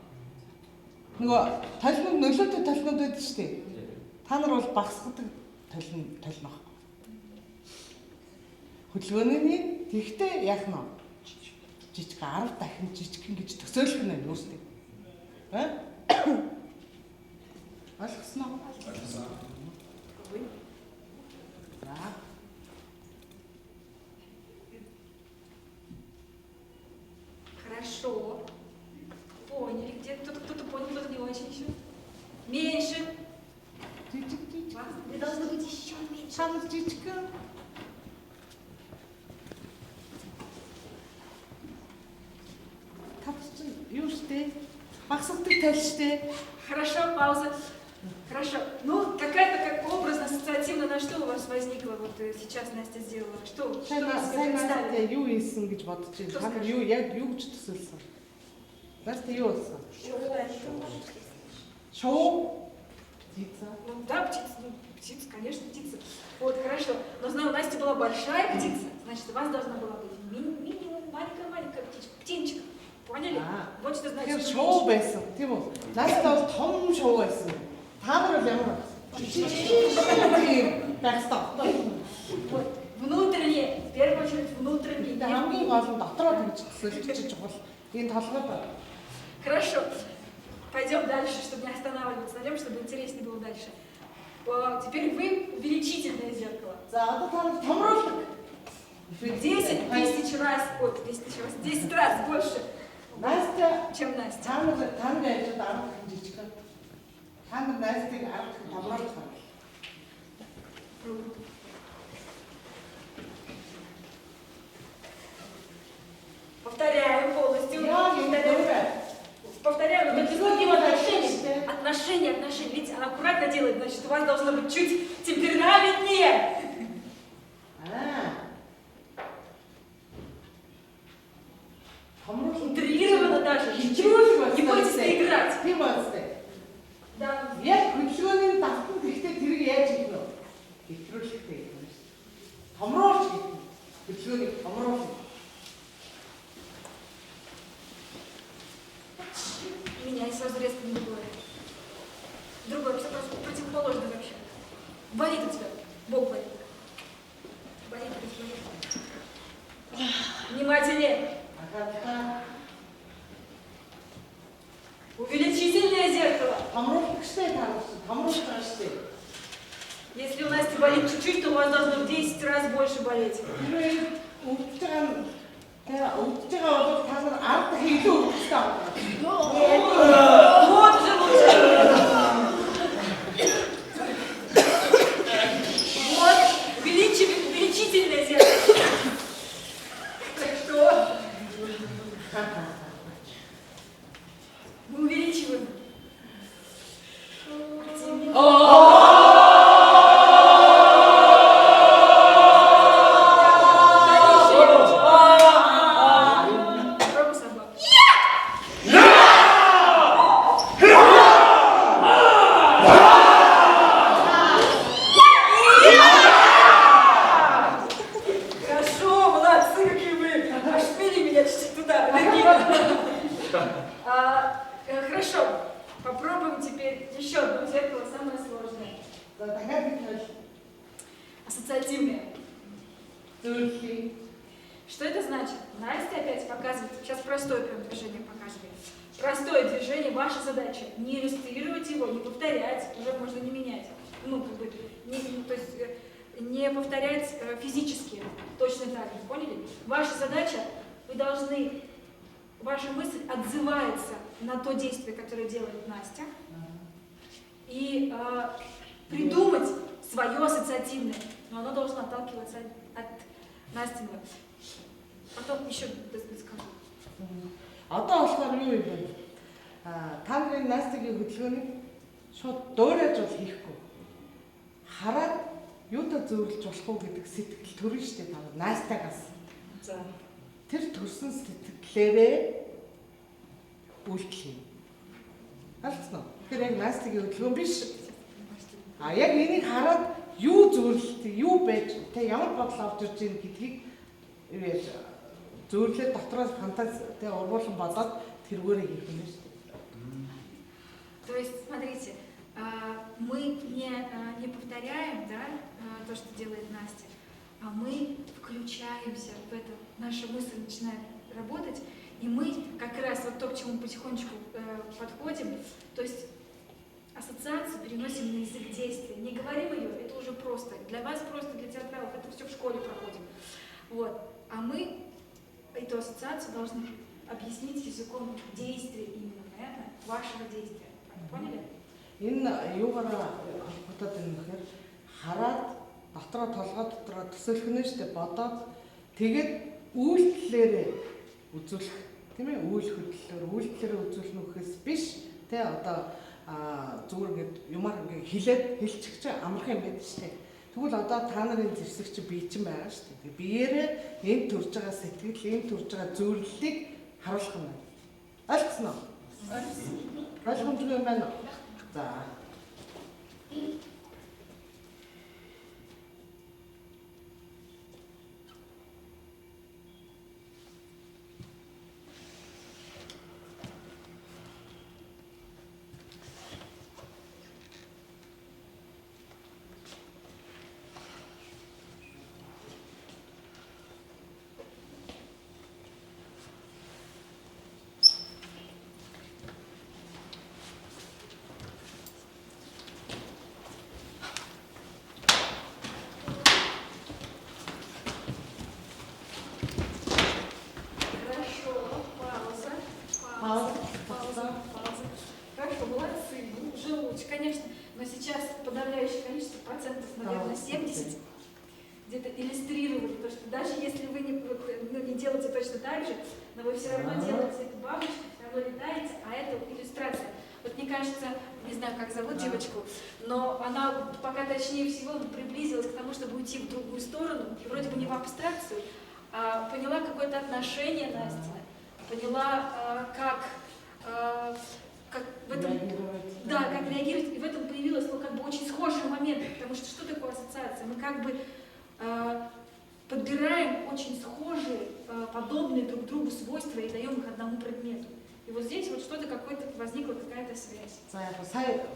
Нөгөө толнод нөлөөтэй толнод байдаг шүү дээ. Та нар бол багасгадаг толно. Хөдөлгөөний тэгтээ яах нь жижиг 10 дахин жижигхэн гэж төсөөлөх нь юу үстэй. Ойлгосноо? Ойлгосон. Хорошо. Поняли. Где-то кто-то понял, кто-то не очень еще. Меньше. Вы должны быть еще меньше. Хорошо, пауза. Хорошо. Ну, какая-то как образно, ассоциативно, на что у вас возникло, вот сейчас Настя сделала? Что вы себе представили? Шоу? Птица. Ну да, птица. Ну, птица, конечно, птица. Вот, хорошо. Но знаю, у Насти была большая птица, значит, у вас должна была быть минимум маленькая птичка. Птенчик. Поняли? Вот что значит. Шоу байсан. Тийм үү? Настя бол том шоу байсан. Та нар бол ямар Вот. Внутренние, в первую очередь внутренние. Хамгийн гол нь дотроо тэгж төсөөлж чухал. Энэ толгой. Хорошо. Пойдем дальше, чтобы не останавливаться на нем, чтобы интереснее было дальше. Теперь вы увеличительное зеркало. 10 тысяч раз, 10 раз больше, Настя, чем Настя. Повторяем полностью. Повторяю, но без других отношений. Видите, она аккуратно делает, значит, у вас должно быть чуть темпераментнее. Утрированно даже. Не бойтесь играть. Да. Я включу, не так, хөдөлгөөнийг амруулна. Меня и сразу резко не другое. Другое, все противоположное вообще. Болит у тебя. Бог болит. Болит. Внимательнее. Увеличительное зеркало. Если у Насти болит чуть-чуть, то у вас должно в 10 раз больше болеть. Вот уже лучше. Вот, увеличительное зеркало. Так что? Мы увеличиваем. Хорошо, попробуем теперь еще одно зеркало, самое сложное. Ассоциативное. Что это значит? Настя опять показывает, сейчас простое прям движение показывает. Простое движение, ваша задача не иллюстрировать его, не повторять, уже можно не менять. Ну, как бы, то есть не повторять физически, точно так же, поняли? Ваша задача, вы должны, ваша мысль отзывается на то действие, которое делает Настя, и придумать свое ассоциативное, но оно должно отталкиваться от Настиного. Потом еще скажу. Одоо болохоор юу юм бэ? Та нарын Настигийн хөдөлгөөнийг шууд дуурайж бол хийхгүй. Хараад юудаа зөвлөж болох уу гэдэг сэтгэл төрнө шүү дээ. Та Настигаас. За. Тэр төрсөн сэтгэлээрээ үйлдэл хийнэ. Алцсан уу? Тэгэхээр яг Настигийн хөдөлгөөн биш. Яг энийг хараад юу зөвлөлт, юу байж, тэ ямар бодол авч ирж байгаа гэдгийг юу яаж зөвлөлт дотроос фантази тэ ургуулсан бодоод тэргүүрээ хийх юм шүү дээ. То есть, смотрите, мы не повторяем, да, то, что делает Настя, а мы включаемся в это, наша мысль начинает работать, и мы как раз вот то, к чему потихонечку подходим, то есть ассоциацию переносим на язык действия. Не говорим ее, это уже просто. Для вас просто, для театралов, это все в школе проходим. Вот. А мы эту ассоциацию должны объяснить языком действия именно, понятно? Вашего действия. Поняли? Энэ юугаараа холбогдоод байна гэхээр хараад дотроо толгой дотроо төсөөлхнө шүү дээ бодоод тэгээд үйлдэлээрээ үзүүлэх тийм ээ үйл хөдлөлөөр үзүүлнэ гэхээс биш тэ одоо зүгээр ингээд юмар ингээд хэлчих чинь амархан юм байдаг шүү дээ. Тэгвэл одоо та нарын зэвсэгч бие чинь байгаа шүү дээ. Биеэрээ энэ төрж байгаа сэтгэл, энэ төрж байгаа зөвлөлийг харуулах юм байна. Ойлгосноо? Ойлгосон. Ойлгомжтой юм байна уу? За. Хорошо, молодцы, ну, уже лучше, конечно, но сейчас подавляющее количество, процентов, наверное, 70, где-то иллюстрировали, то, что даже если вы не делаете точно так же, но вы все равно делаете эту бабочку, все равно летаете, а это иллюстрация. Вот мне кажется, не знаю, как зовут девочку, но она пока точнее всего приблизилась к тому, чтобы уйти в другую сторону, и вроде бы не в абстракцию, а поняла какое-то отношение Настина, поняла, как в этом, да, как реагировать, и в этом появилось, ну, как бы очень схожий момент, потому что такое ассоциация? Мы как бы подбираем очень очень схожие, подобные друг другу свойства и даем их одному предмету. И вот здесь вот что-то какой-то возникла какая-то связь. За яг сая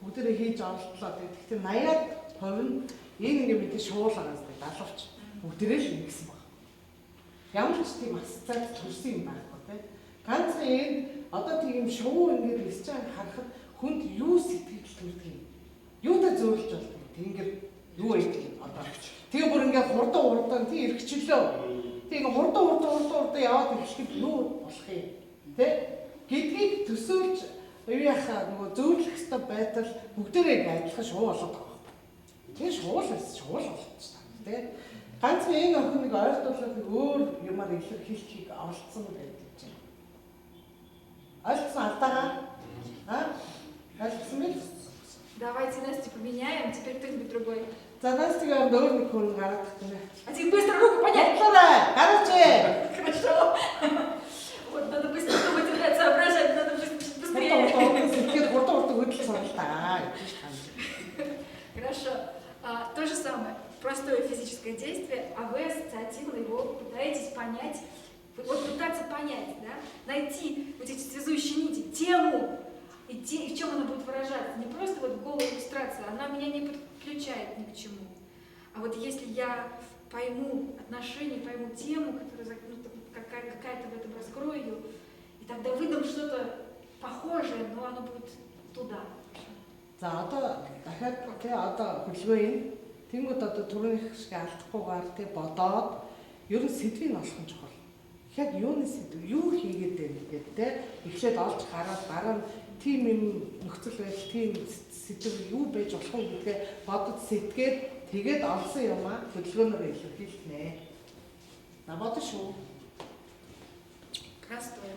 бүгдээ хийж олдлоо. Тэгэхдээ 80% нь энэ ингээ мэдээ шуулгаас далавч бүгдээ л ингэсэн баг. Ямар ч тийм асцаад төрсөн юм байхгүй тийм. Ганцхан энэ одоо тийм шуу ингээд хэлж байгаа харахад хүнд юу сэтгэл төрдөг юм. Юудаа зөөлж болдог. Тэнгэр юу байдаг юм одоо. Тэгээ бүр ингээ хурдан тийм эргчлөө. Тэгээ хурдан яваад ирэхэд юу болох юм. Тэ? Гэдгийг төсөөлж юу яхаа нөгөө зөөлөх хэвээр байтал бүгдээрээ адилхан шуу болоод байгаа. Тэгээ шуул болчихсон. Тэ? Ганцхан энэ охин нэг ойлголтыг өөр юмар илэрхийлэхийг олцсон байдаг чинь. Ойлгосон алдаа. Ойлгосон мэт? Давайте Настю поменяем, теперь кто-нибудь другой. За Настяга өөр нэг хүн гараад ирнэ. А теперь быстро руку поднять. Гараач. Хорошо. Вот надо быстро думать, ребят, соображать, надо быстрее. Хорошо. То же самое. Простое физическое действие, а вы ассоциативно его пытаетесь понять. Вот пытаться понять, да? Найти вот эти связующие нити, тему, и в чем она будет выражаться. Не просто вот голая иллюстрация, она меня не подключает ни к чему. А вот если я пойму отношения, пойму тему, которая какая-то в этом раскрою ее, и тогда выдам что-то похожее, но оно будет туда. За одоо дахиад тий одоо хөлбөө тэнгууд одоо түрүүнийх шиг алдахгүйгээр тий бодоод ер нь сэдвийг олох нь чухал. Яг юуны сэдв, юу хийгээд байна гэдэг тий эхлээд олж гараад дараа нь тийм юм нөхцөл байдал тийм сэдв юу байж болох вэ гэдгээ бодож сэтгээд тэгээд олсон юм а хөдөлгөөнөөр илэрхийлнэ. Намайг шүү. Простое.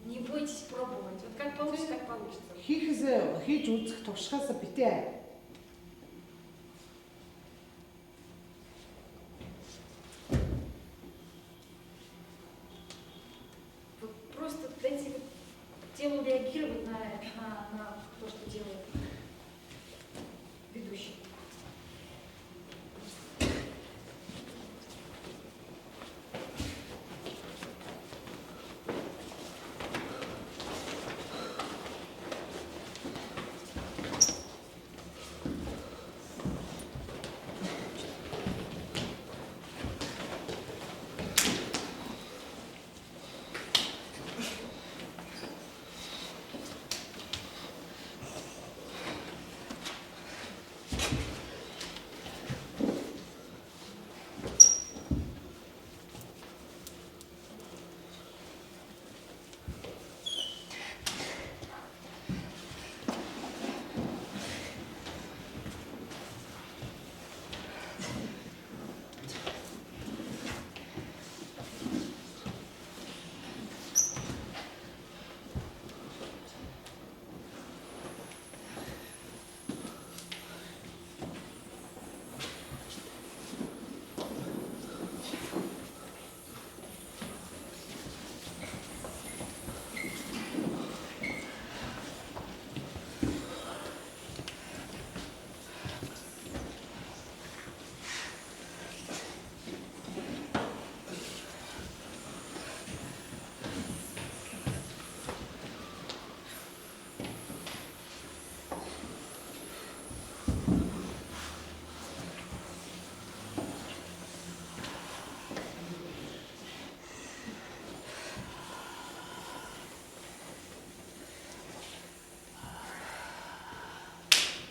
Не бойтесь пробовать. Вот как получится, так получится. Хийхээс хийж үзэх туршлагаас битээ. Вот просто дайте телу реагировать на то, что делает ведущий.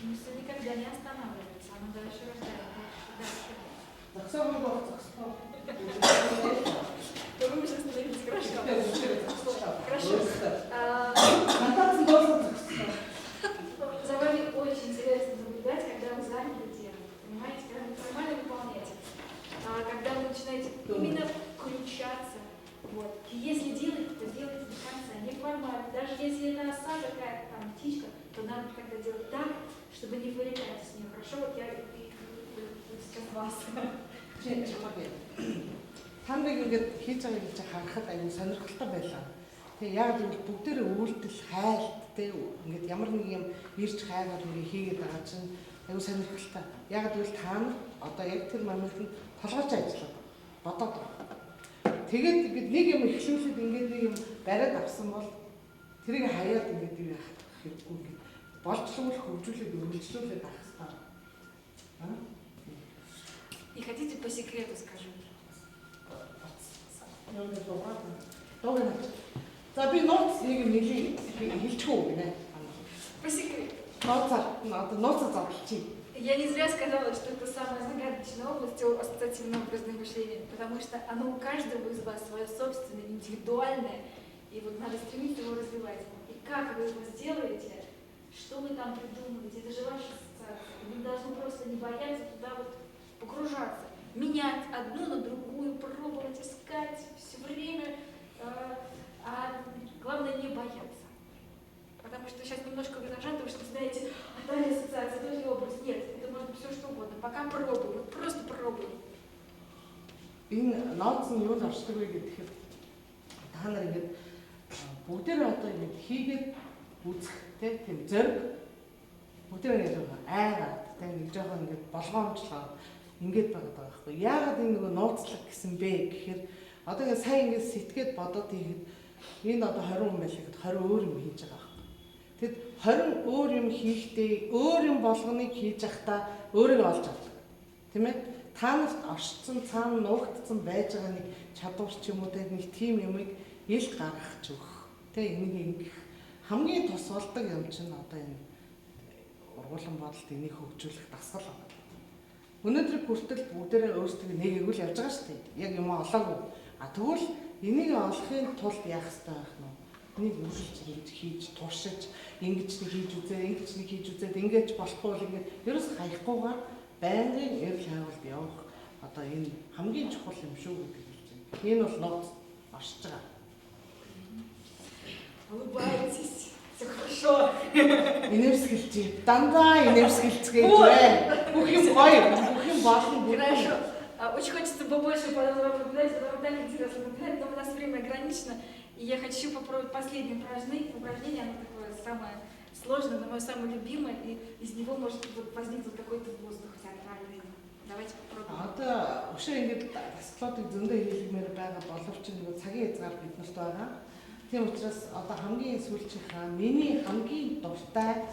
Мысль никогда не останавливается, она дальше рождает, дальше. Вы уже остановились, хорошо. За вами очень интересно наблюдать, когда вы заняты делом, понимаете, когда вы нормально выполняете, когда вы начинаете именно включаться. Вот. И если делать, то делайте до конца, не формально. Даже если это оса какая-то там птичка, то надо когда делать так, чтобы не вылетать с нее. Хорошо, вот я сейчас вас. та нарыг ингээд хийж байгааг гэж харахад аюу сонирхолтой байлаа. Тэгээ яг л бүгдээрээ үйлдэл хайлт те ингээд ямар нэг юм ирж хайгаар ингээд хийгээд байгаа чинь аюу сонирхолтой. Яг л та нар одоо яг тэр моментод толгойч ажиллаад бодоод байгаа. Тэгээд ингээд нэг юм эхлүүлээд ингээд нэг юм бариад авсан бол тэрийг хаяад ингээд юу яах хэрэггүй ингээд болцлол хөгжүүлээд өргөжлүүлээд авах хэрэгтэй. И хотите по секрету скажу? За би нууц нэг юм хэлчихв гинэ. По секрету. Нууцаар задлчих. Я не зря сказала, что это самая загадочная область ассоциативно-образного мышления, потому что оно у каждого из вас свое собственное, индивидуальное, и вот надо стремиться его развивать. И как вы его сделаете, что вы там придумываете, это же ваша ассоциация. Вы должны просто не бояться туда вот погружаться, менять одну на другую, пробовать, искать все время, а главное не бояться. Потому что сейчас немножко вы нажаты, потому что знаете, та ли ассоциация, тот ли образ. Нет, это может быть все что угодно. Пока пробуем, вот просто пробуем. Энэ нууц нь юу л оршдог вэ гэхээр та нар ингэж бүгдээр одоо ингэж хийгээд үзэх тийм зориг бүгдээр ингэж айгаад тийм нэг жоохон ингэж болгоомжлоо ингэж байгаа байхгүй. Яагаад энэ нөгөө нууцлаг гэсэн бэ гэхээр одоо ингэ сайн ингэ сэтгээд бодоод ихэд энэ одоо 20 хүн байлаа гэхэд 20 өөр юм хийж байгаа. Тэгэд 20 өөр юм хийхдээ өөр юм болгоныг хийж явахдаа өөрийгөө олж авдаг. Тийм ээ? Та нарт оршсон, цаана нуугдсан байж байгаа нэг чадвар ч юм уу нэг тийм юмыг ил гаргах өгөх. Тэ энийг ингэх хамгийн тус болдог юм чинь одоо энэ ургуулсан бодолд энийг хөгжүүлэх дасгал байна. Өнөөдөр хүртэл бүгдээрээ өөрсдөө нэг игэл явж байгаа шүү дээ. Яг юм олоогүй. Тэгвэл энийг олохын тулд яах хэрэгтэй байх нь? Энийг үргэлж ингэж хийж туршиж, ингэж нэг хийж үзээ, ингэж нэг хийж үзээд ингэж болохгүй бол ингэж ерөөс хаяггүйгээр байнгын эрэл хайвалд явах одоо энэ хамгийн чухал юм шүү гэдэг хэлж байна. Энэ бол нууц оршиж байгаа. Улыбайтесь. Все хорошо. Инэвсгэлж дандаа инэвсгэлцгээд бай. Бүх юм гоё. Бүх юм болно. Хорошо. Очень хочется побольше наблюдать, потому так интересно наблюдать, но у нас время ограничено. И я хочу попробовать последнее упражнение, оно такое самое сложное, но мое самое любимое, и из него может возникнуть какой-то воздух театральный. Давайте попробуем. Одоо өшөө ингэж дасгалуудыг зөндөө хийлгэмээр байгаа боловч нэг цагийн хязгаар биднэрт байгаа. Тийм учраас одоо хамгийн сүүлчийнхаа миний хамгийн дуртай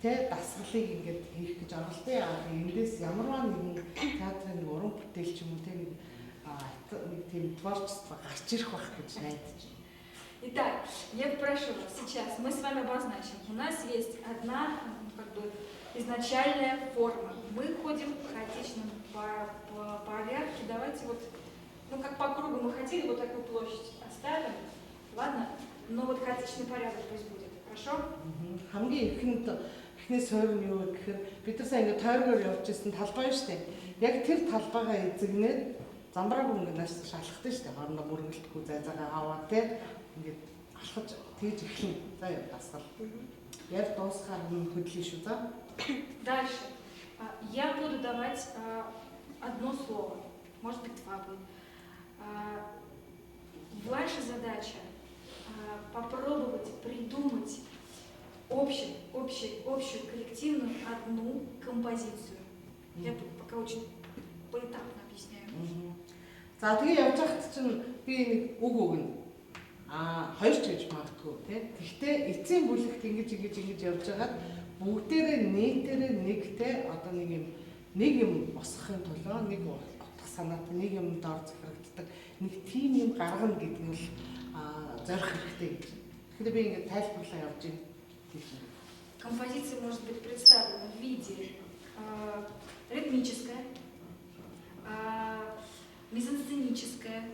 дасгалыг ингэж хийх гэж оролдъё. Эндээс ямарваа нэгэн театрын уран бүтээл ч юм уу нэг тийм творчество гарч ирэх байх гэж найдаж байна. Итак, я прошу вас сейчас, мы с вами обозначим, у нас есть одна изначальная форма. Мы ходим в хаотичном порядке. Давайте вот, как по кругу мы хотели, вот такую площадь оставим, ладно? Но вот хаотичный порядок пусть будет, хорошо? Хамгийн эхнээс хойр нь юу гэхээр бид нар сайн ингэ тойргоор явж ирсэн талбай шүү дээ. Яг тэр талбайгаа эзэгнээд замбрааг ингэ нааш шалхдаг шүү дээ. Хоорондоо мөргөлтгүй зайзаагаа аваад те ингээд алхаж тэгж эхлэн. За яа дасгал. Яг дуусгаар нь хөдлөе шүү за. Дальше. Я буду давать одно слово, может быть два будет. Ваша задача попробовать придумать общую коллективную одну композицию. Я пока очень поэтапно объясняю. За тэгээ явж байхад чинь би нэг үг өгнө. Хоёр ч гэж магадгүй тий. Гэхдээ эцсийн бүлэгт ингэж явж байгаад бүгдээрээ нийтээрээ нэгтэй одоо нэг юм босгохын тулд нэг утга санаатай нэг юм дор захирагддаг нэг тийм юм гаргана гэдэг нь бол зорих хэрэгтэй гэж. Тэгэхээр би ингэ тайлбарлаа явж байна. Композиция может быть представлена в виде ритмическая, мизансценическая,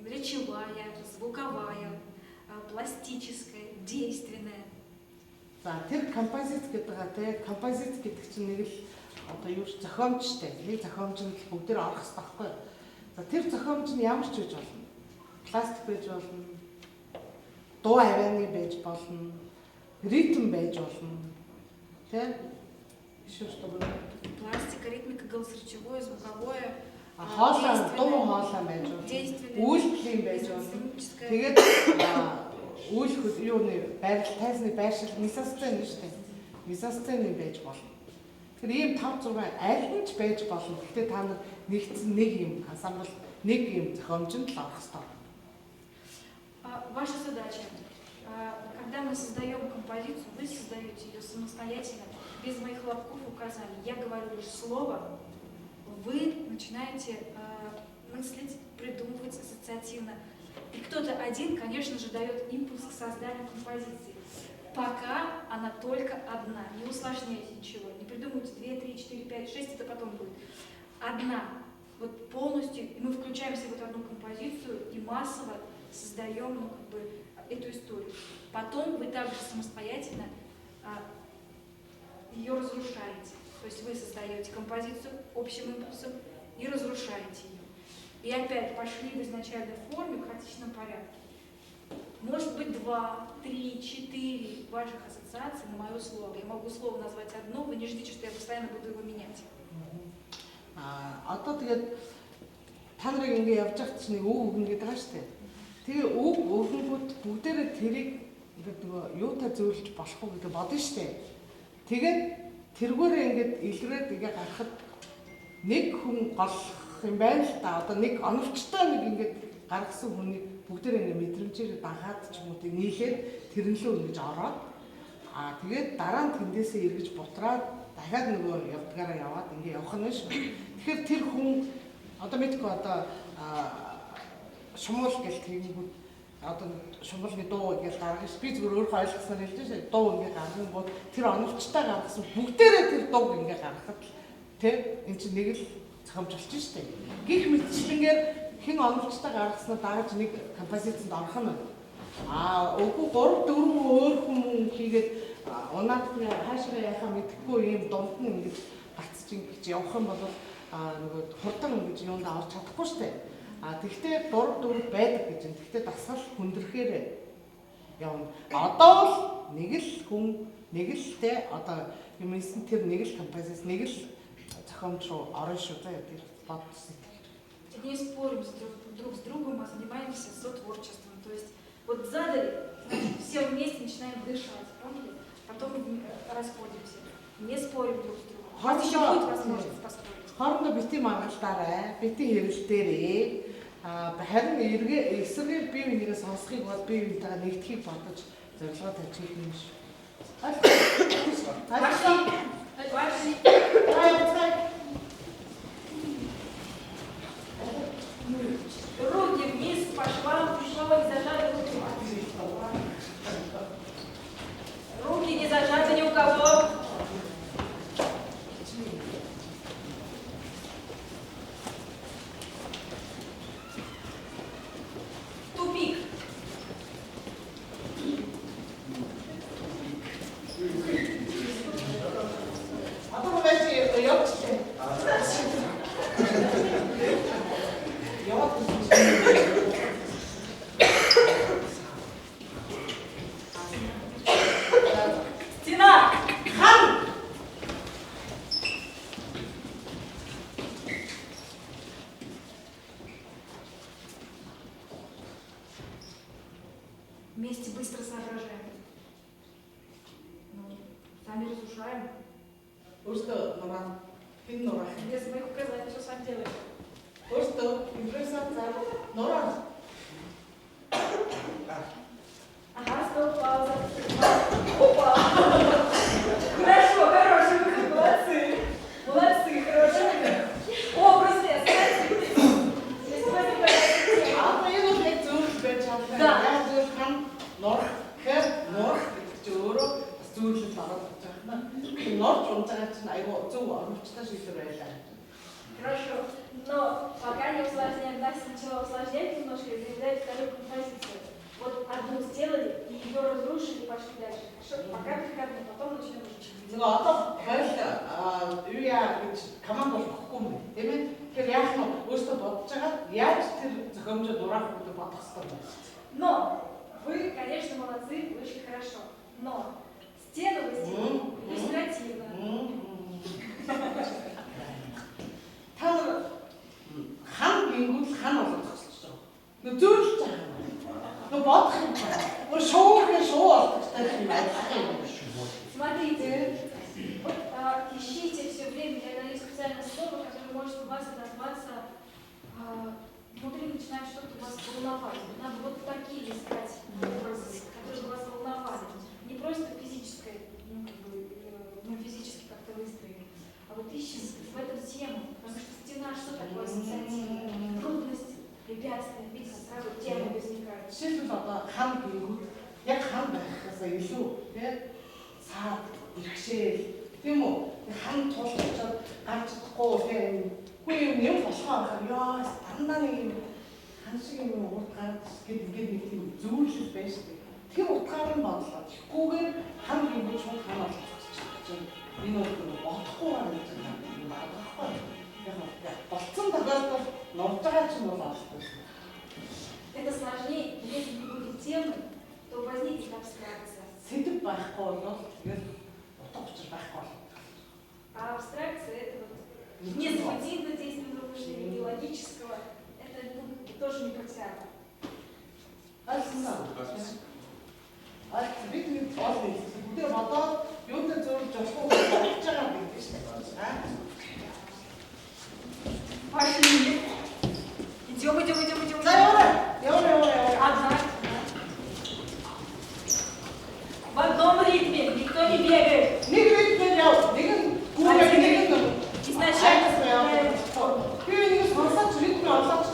речевая, звуковая, пластическая, действенная. За тэр композиц гэдэг чинь нэг л одоо юу ч зохиомжтой. Нэг зохиомжинд бүгдээр орох хэрэгтэй байхгүй юу? За тэр зохиомж нь ямар ч үж болно. Пластик байж болно. Дуу авианы байж болно. Ритм байж болно. Тэ? Еще что было? Пластика, ритмика, голосоречевое, звуковое, хоолой дуу хоолой байж болно. Үйлдэл юм байж болно. Тэгээд үйл юуны байрлал тайзны байршил мисосцен нь шүү дээ. Мисосцен нь байж болно. Тэр ийм 5 6 аль нь ч байж болно. Гэхдээ та нар нэгдсэн нэг юм ансамбл нэг юм зохиомжинд л орох ёстой. Ваша задача, когда мы создаем композицию, вы создаете ее самостоятельно, без моих хлопков указаний. Я говорю лишь слово, вы начинаете мыслить, придумывать ассоциативно. И кто-то один, конечно же, дает импульс к созданию композиции. Пока она только одна. Не усложняйте ничего. Не придумывайте 2, 3, 4, 5, 6, это потом будет. Одна. Вот полностью. И мы включаемся в эту одну композицию и массово создаем эту историю. Потом вы также самостоятельно ее разрушаете. То есть вы создаете композицию общим импульсом и разрушаете ее. И опять пошли в изначальной форме в хаотичном порядке. Может быть 2, 3, 4 ваших ассоциаций на мое слово. Я могу слово назвать одно, вы не ждите, что я постоянно буду его менять. Одоо тэгээд та нарыг ингэ явж байхад чинь үг өгнө гэдэг байгаа шүү дээ. Тэгээ үг өгөнгүүт бүгдээрээ тэрийг ингээд нөгөө юутай зөвлөж болох уу гэдэг бодно шүү дээ. Тэгээд тэргүүрээ ингээд илрээд ингээ гарахад нэг хүн голох юм байна л да. Одоо нэг оновчтой нэг ингээд гаргасан хүнийг бүгдээрээ ингээ мэдрэмжээр дагаад ч юм уу тэг нийлээд тэрнлөө ингэж ороод тэгээд дараа нь тэндээсээ эргэж бутраад дахиад нөгөө явдгаараа яваад ингээ явах нь шүү. Тэгэхээр тэр хүн одоо мэдгүй одоо шумуул гэл тэгэнгүүт одоо шумуулны дуу гэж гаргаж би зүгээр өөрөө ойлгосноор хэлж шээ дуу ингээ гаргангууд тэр оновчтой гаргасан бүгдээрээ тэр дууг ингээ гаргахад тий эн чинь нэг л зохиомж болчих шүү дээ. Гэх мэтчлэнгээр хэн оновчтой гаргаснаа дааж нэг композицэнд орох нь үгүй 3 4 өөр хүн хийгээд унаад хаашаа яхаа мэдэхгүй юм дунд нь ингэж гацж ингэж явах юм бол нөгөө хурдан ингэж юунд авч чадахгүй шүү дээ. Тэгвэл 3 4 байдаг гэж юм. Тэгвэл дасгал хүндрэхээр явна. Одоо л нэг л хүн нэг л те одоо юм ийсэн тэр нэг л композиц нэг л зохиомж руу орно шүү дээ. Тэр бодсон. Не спорим друг с другом, а занимаемся сотворчеством. То есть вот задали, все вместе начинаем дышать, поняли? Потом расходимся. Не спорим друг с другом. У вас еще будет возможность поспорить. Хоорондоо бити маргалдаарай, бити хэрэлдээрээ. Харин эсрэгээр бие бинийгээ сонсхийг бол бие биентэйгээ нэгдэхийг бодож зорилгоо тавьж хийх юм шүү. Руки вниз по швам, снова не зажали руки. Руки не зажаты ни у кого. Тупик. А то вы знаете, ёптите. Стена! Хан! Вместе быстро соображаем. Ну, сами разрушаем. Просто нора. Хин нора. Без моих указаний все сам делаем. Просто импровизация. Нора. Ага, стоп, пауза. Опа! Хорошо, хороший выход, молодцы. Молодцы, хороший выход. Образный, оставьте. Энэ бол яг зөв байж байгаа. Яг зөв хан нор хэр нор гэж өөрөө бас зөвлөлд ороод болж байна. Норч унцаач чинь айгу зөв оновчтой шийдвэр байлаа. Хорошо, но пока не усложняем, да, сначала усложняем немножко и заявляем вторую композицию. Вот одну сделали и ее разрушили и пошли дальше. Хорошо, пока приходим, потом начнем уже. Нөгөө одоо хоёул юу яа гэж команд болохгүй юм байна. Тийм ээ. Тэгэхээр яах нь өөртөө бодож байгаа яаж тэр зохиомжоо дураах гэдэг бодох хэрэгтэй байна. Но вы, конечно, молодцы, очень хорошо. Но стену вы сделали иллюстративно. Та нар гингүүл хан болгох гэж байна. Нөө зөөлж байгаа. Нөө бодох юм байна. Нөө шоугийн шоу болгохтой юм байна. Смотрите, вот ищите все время, я даю специальное слово, которое может у вас отозваться, внутри начинает что-то вас волновать. Надо вот такие искать образы, которые вас волновали. Не просто физическое, мы физически как-то выстроили, а вот ищем в этом тему, потому что стена что такое ассоциативная? Трудность, препятствия, видите, сразу тема возникает. Шийдэл одоо хан гингүүл яг хан байхаас илүү тийм цаад иргэшээл тийм үү хан тулчаад гарч чадахгүй тийм үгүй юм болохоо анхаар яа дандаа нэг юм хан шиг юм урд гараад ингээд нэг тийм зүүрлэл байж тээ тэр утгаар нь бодлоо тэггүйгээр хан гингүүл шууд хан болох гэж байна энэ бол бодохгүй байгаа юм байна яг болцсон тохиолдолд нурж байгаа ч юм бол болохгүй. Это сложнее, если не будет темы, то возникнет абстракция. Сэдв байхгүй бол тэгээд утга учир байхгүй бол. А абстракция это вот не субъективно действенного мышления, не логического. Это тоже не про театр. Бид нэг бол бүгдээ бодоод юутай зөвлөж болохгүй болж байгаа юм биш үү? Пошли. Идем. За яваа. Одна. В одном ритме, никто не бегает. Нэг ритмээр яв. Нэг нь изначально би нэг сонсож ритм олооч.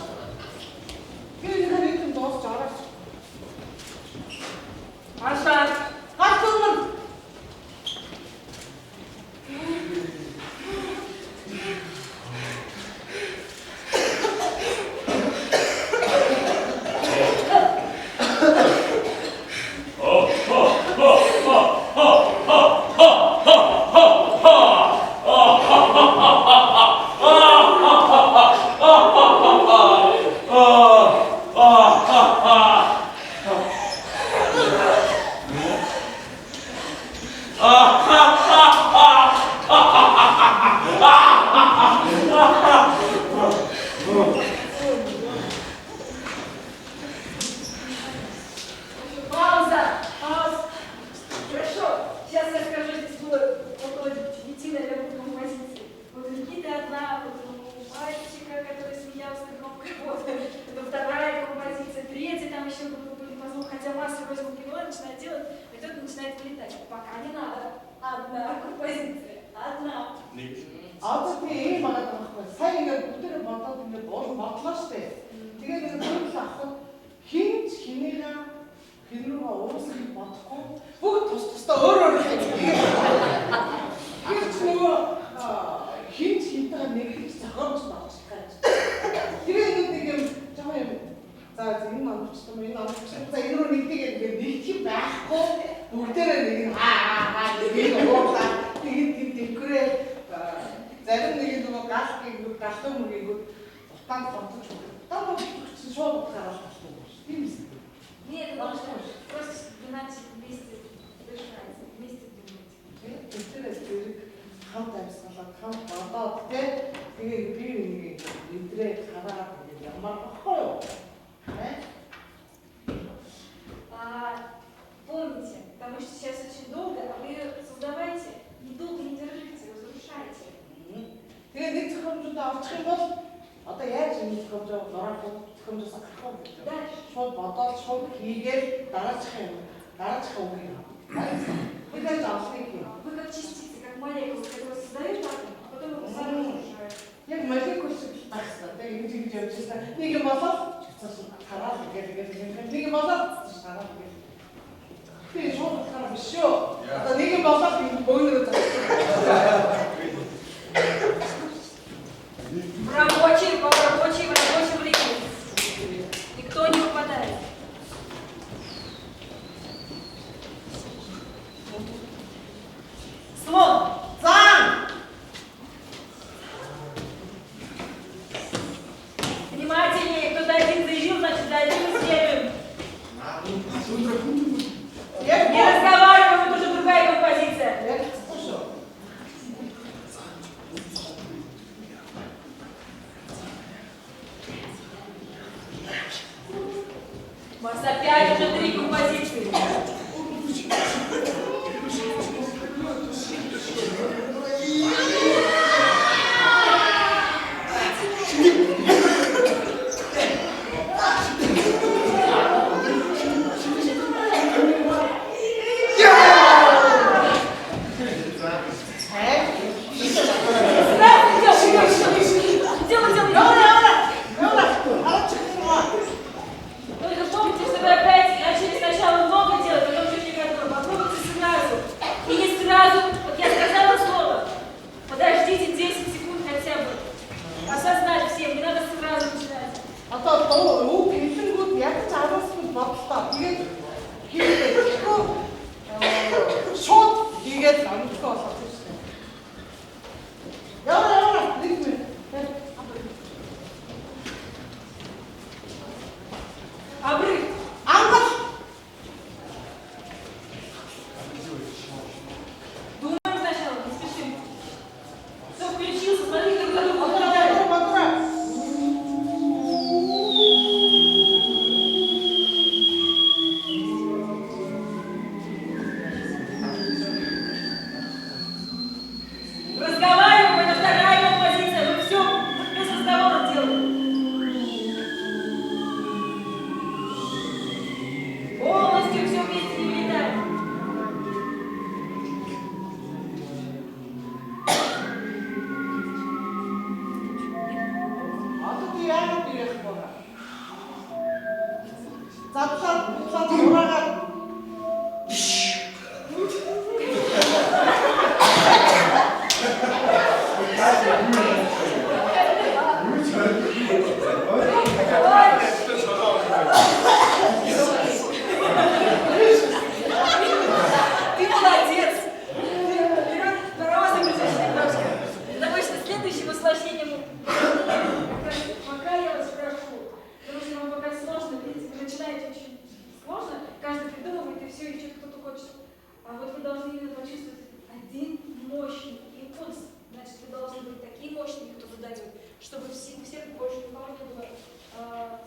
Би нэг ритм дуусч орооч. Маша. Хатун. Нет, просто вспоминать вместе, дышать, вместе думать. Хамт амьсгалаад хамт бодоод тэгээ би нэг өдрөө хараад ямар баггүй юу? Помните, потому что сейчас очень долго, а вы ее создавайте, недолго не держите, разрушайте. Тэгээ нэг зохиомжууд авчих юм бол одоо яаж нэг зохиомжоо нурах зохиомжоос гарах вэ гэж байна. Шууд бодоод шууд хийгээд дараачих үг юм. Вы как авсныг юм. Вы как частицы, как молекулы, которые создают атом, а потом его сами разрушают. Яг молекул шиг багсаа. Тэгээ ингэж явчихсан. Нэг юм болоод хараад нэг юм болоод хараад би шууд хараад биш шүү. Одоо нэг юм болоод бөөнөрөө тасчихсан. В рабочем времени. Никто не попадает. Слон! Зан! Внимательнее, кто-то один заявил, значит, за один следуем. Не разговариваем, это уже другая композиция. У вас опять уже 3 композиции.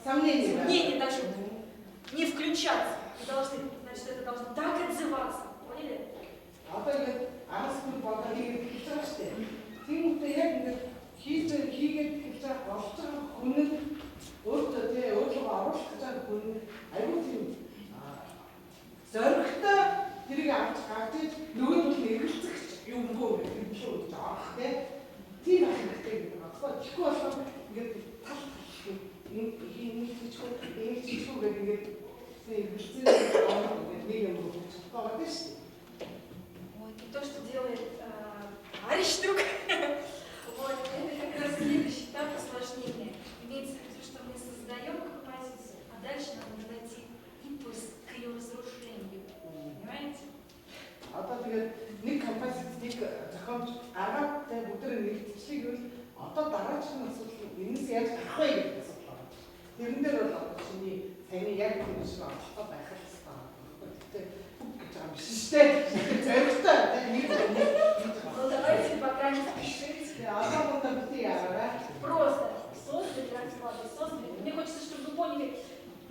Сомнений даже не включаться. Вы должны, значит, это должно так отзываться. Поняли? Вот, и то, что делает товарищ друг, вот, это как раз следующий этап усложнения. Имеется в виду, что мы создаем композицию, а дальше надо дойти импульс к ее разрушению. Понимаете? Нэг композицийг зохиомж агаад бүгдээр нэгтгэж одоо дараагийн асуудал энэс яаж гарах вэ гэдэг асуудал байна. Тэрэн дээр бол одоо чиний таны яг тэр шиг олохтой байх хэрэгтэй. Гэхдээ гэж байгаа юм биш шүү дээ. Зоригтой нэг Ну давайте пока не спешите. Просто создали расклады, создали. Мне хочется, чтобы вы поняли,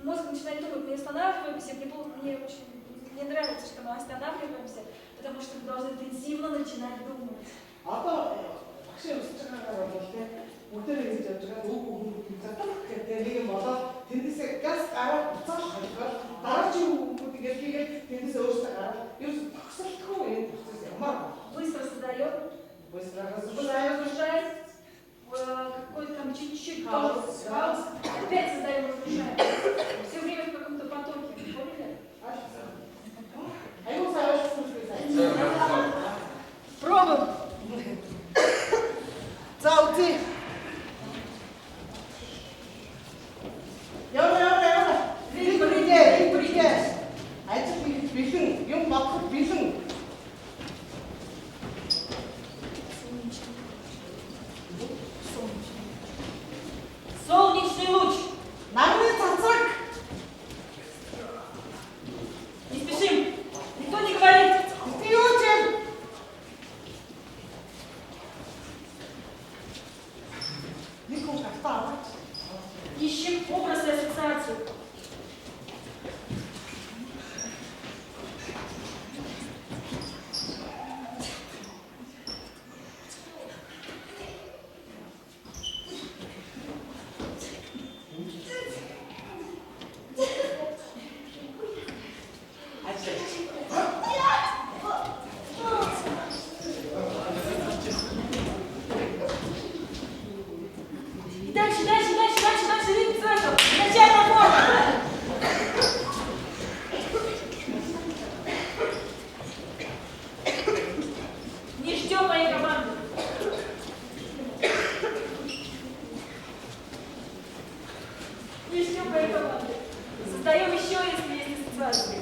мозг начинает думать, мы останавливаемся, мне очень не нравится, что мы останавливаемся, потому что мы должны интенсивно начинать думать. Быстро создает, разрушает, какой-то там чуть-чуть хаос, опять создаем, разрушаем. Все время в каком-то потоке, поняли? Пробуем. Заути. Яна. Придя. Ажил бэлэн, юм бодох бэлэн. Солнечный луч. Нарны цацаг. Не спешим. Никто не говорит. Ты очень. Ищем образ и ассоциацию. И дальше, видите, сразу. Начать работу. Не ждем моей команды. Не ждем моей команды. Создаем еще, если есть ассоциации.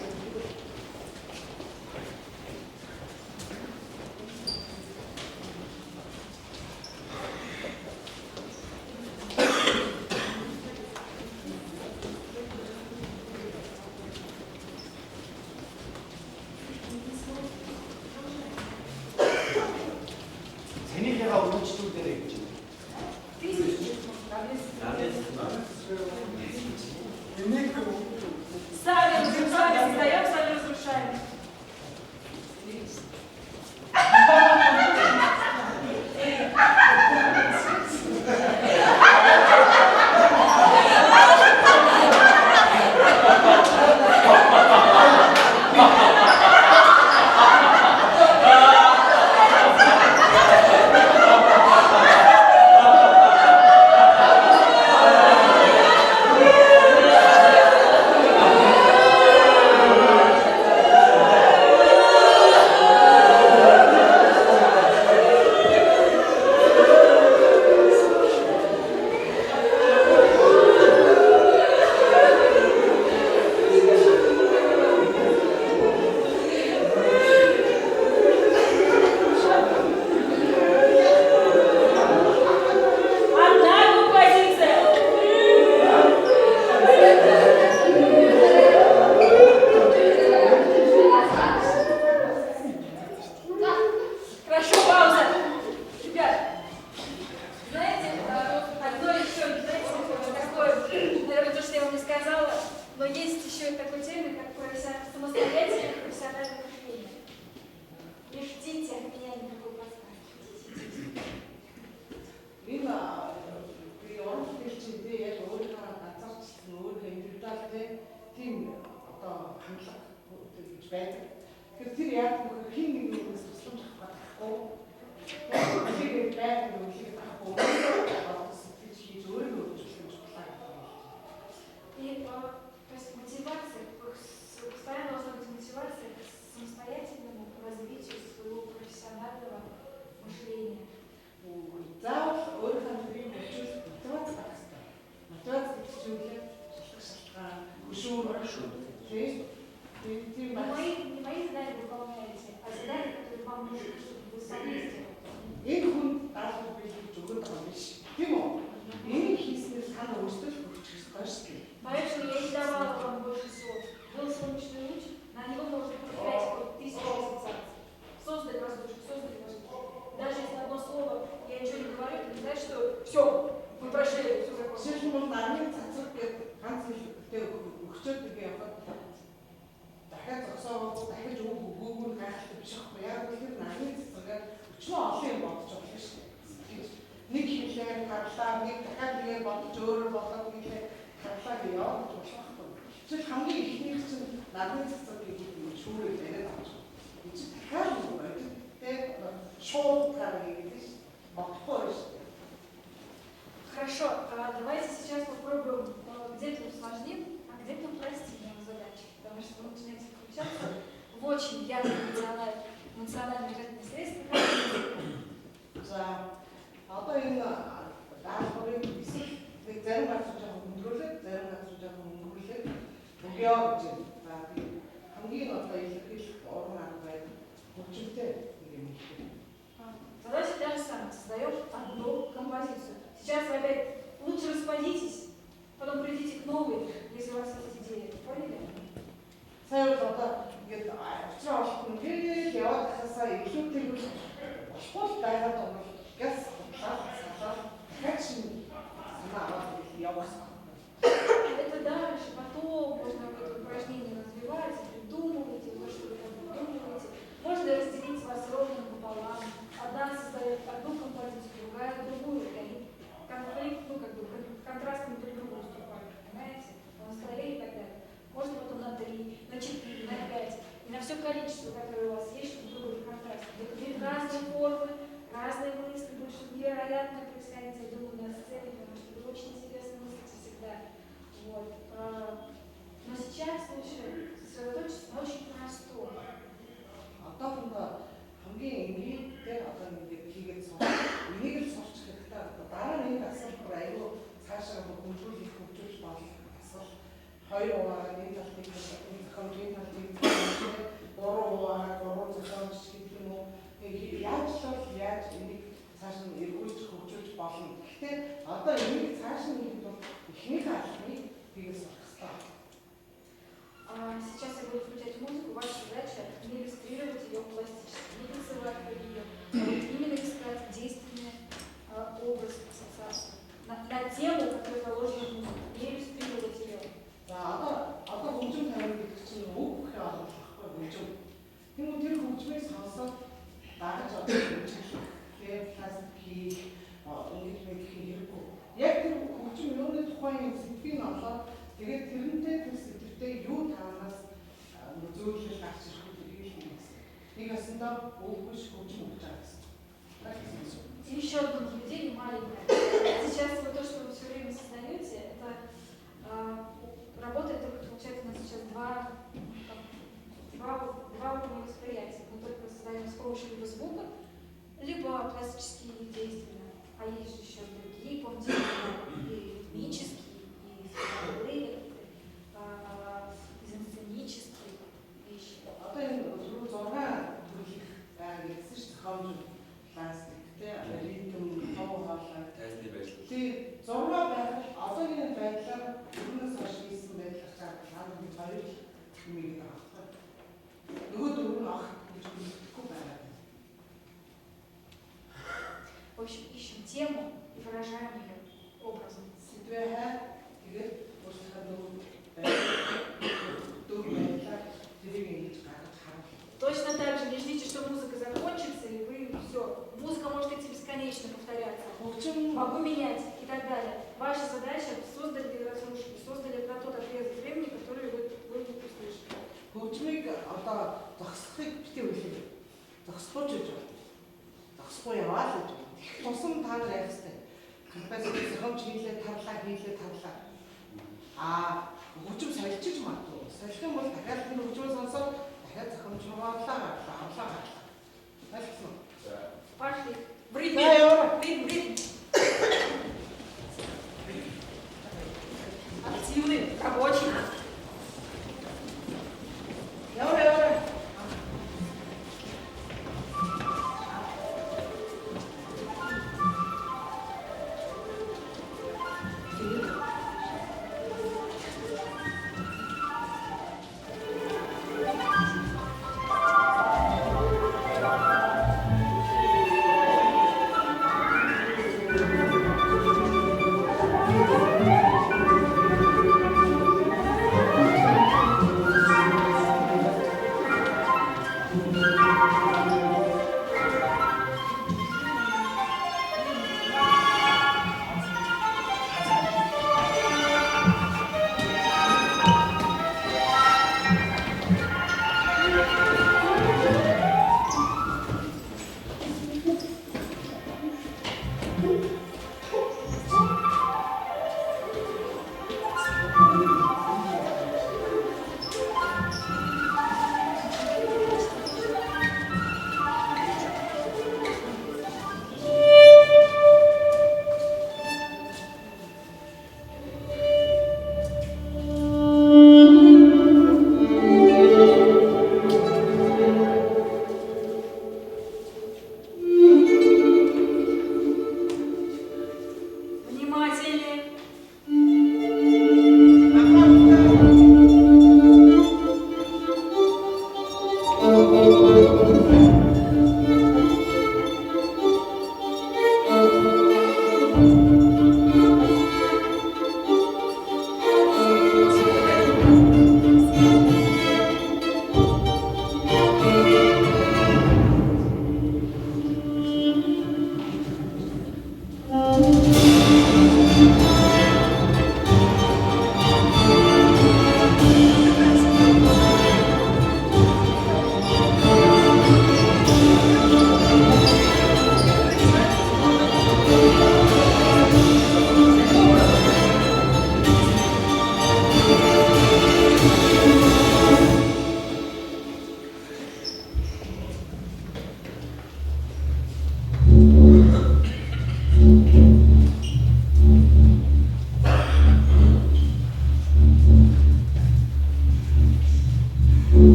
Цэнийхээ үйлчлүүлээрэй гэж. Сами создаем, сами разрушаем. Поэтому я не давала вам больше слов. Был солнечный луч, на него можно повторять 1000 ассоциаций. Создать воздушку. Даже если одно слово я ничего не говорю, это не значит, что все, мы прошли, все закончилось. Нэг хэлээр харлаа, нэг дахиад хэлээр бодож өөрөөр болоод нэг харлаа гэж явуулж болохгүй. Чи хамгийн ихнийх чинь надад цэцэг гэдэг шүүрээ яриад авч. Энд чи дахиад юу байдаг? Тэ шоу гаргая гэдэг бодохгүй шүү. Хорошо, давайте сейчас попробуем где-то усложним, а где-то упростим нам задачу, потому что вы начинаете включаться в очень яркие эмоциональные средства. Одоо энэ даалгаврыг эсвэл зарим газар жоохон хөнгөрүүлээд, зарим газар жоохон хөнгөрүүлээд өгөө гэж байна. Би хамгийн одоо илэрхийлэх уран арга байна. Хөгжөлтэй нэг юм хэлээ. Задача та же самая. Создаем одну композицию. Сейчас вы опять лучше распадитесь, потом придите к новой, если у вас есть идеи. Поняли? Сайн одоо ингээд очроо олох нь яваад хасаа илүү тэгвэл болохгүй байгаад байгаа бол газ это дальше, потом можно это упражнение развивать, придумывайте, вы что-то придумываете. Можно разделить вас ровно пополам. Одна создает одну композицию, другая другую. И конфликт, контрастно друг другу уступают, понимаете? По настроению и так далее. Можно потом на 3, на 4, на 5. И на все количество, которое у вас есть, чтобы другой контраст. Это разные формы, разные мысли, будет что-то невероятное происходить, я думаю, на сцене, потому что тухайн сэтгэлийн олоод тэгээд тэрнтэй тэр сэтгэлтэй юу таанаас зөөлөл гарч ирэх үү гэдгийг хэлсэн. Нэг ясандаа өвгөш хөгжим өгч байгаа гэсэн. Еще одно наблюдение маленькое. Сейчас вот то, что вы все время создаете, это работает только, получается, у нас сейчас два уровня восприятия. Мы только создаем с помощью либо звука, либо классические и действенные. А есть же еще другие, помните, и ритмические, и сценарные, сценические вещи. Одоо энэ зөвхөн 6 төрлийн гэсэн чинь зохиомж пластик тэ ритм тоо хоолой тайзны байдлал. тий 6 байхад одоогийн байдлаар өмнөөс хойш хийсэн байдлаар хаана нэг хоёр юмыг авах. Нөгөө дөрөв нь авах гэж хэлэхгүй байна. В общем, ищем тему и выражаем ее образом. Сэдвээ тэгээд өөрсдөө дөрөв байдлаар тэрийг ингэж гаргаж харах. Точно так же не ждите, что музыка закончится, и вы все. Музыка может идти бесконечно повторяться. Могу менять и так далее. Ваша задача создали или разрушили, создали на тот отрезок времени, который вы услышите. Хөгжмийг одоо зогсохыг бити үлээ. Зогсохгүй ч гэж байна. Зогсохгүй яваа л гэж байна. Тусам та нар яах вэ? Композитор зохиомж хийлээ тарлаа. Хөгжим солилцож магадгүй. Солих юм бол дахиад энэ хөгжмөө сонсоод дахиад зохиомж авлаа. Ойлгосон уу? Пошли. В ритме. Активный, рабочий. Яваа.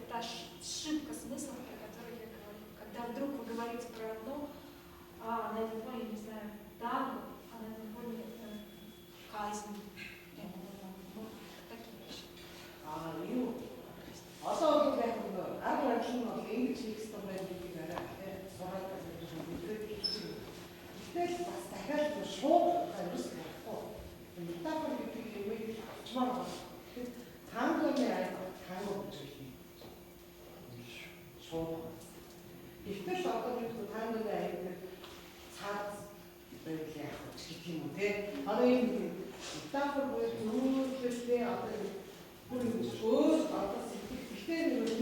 та ошибка смысла, про которую я говорю. Когда вдруг вы говорите про одно, а на этом фоне, не знаю, танго, а на этом фоне казнь. Ну, такие вещи. Юу одоо бол яг нэг арга барил нь бол ингэж хийх хэрэгтэй байх гэдгийг арай сураад байж мэдээд хэлсэн. Гэтэл бас дахиад шууд хариулж болохгүй. Метафор гэдэг юм авчмаар байна. Тангоны аяг танго гэж хэлнэ. Шууд. Гэтэл одоо нэг тангоны аяг цаад байл яах вэ гэх юм уу те. Одоо энэ метафор буюу зөвлөлтэй одоо бүр өөр одоо сэтгэл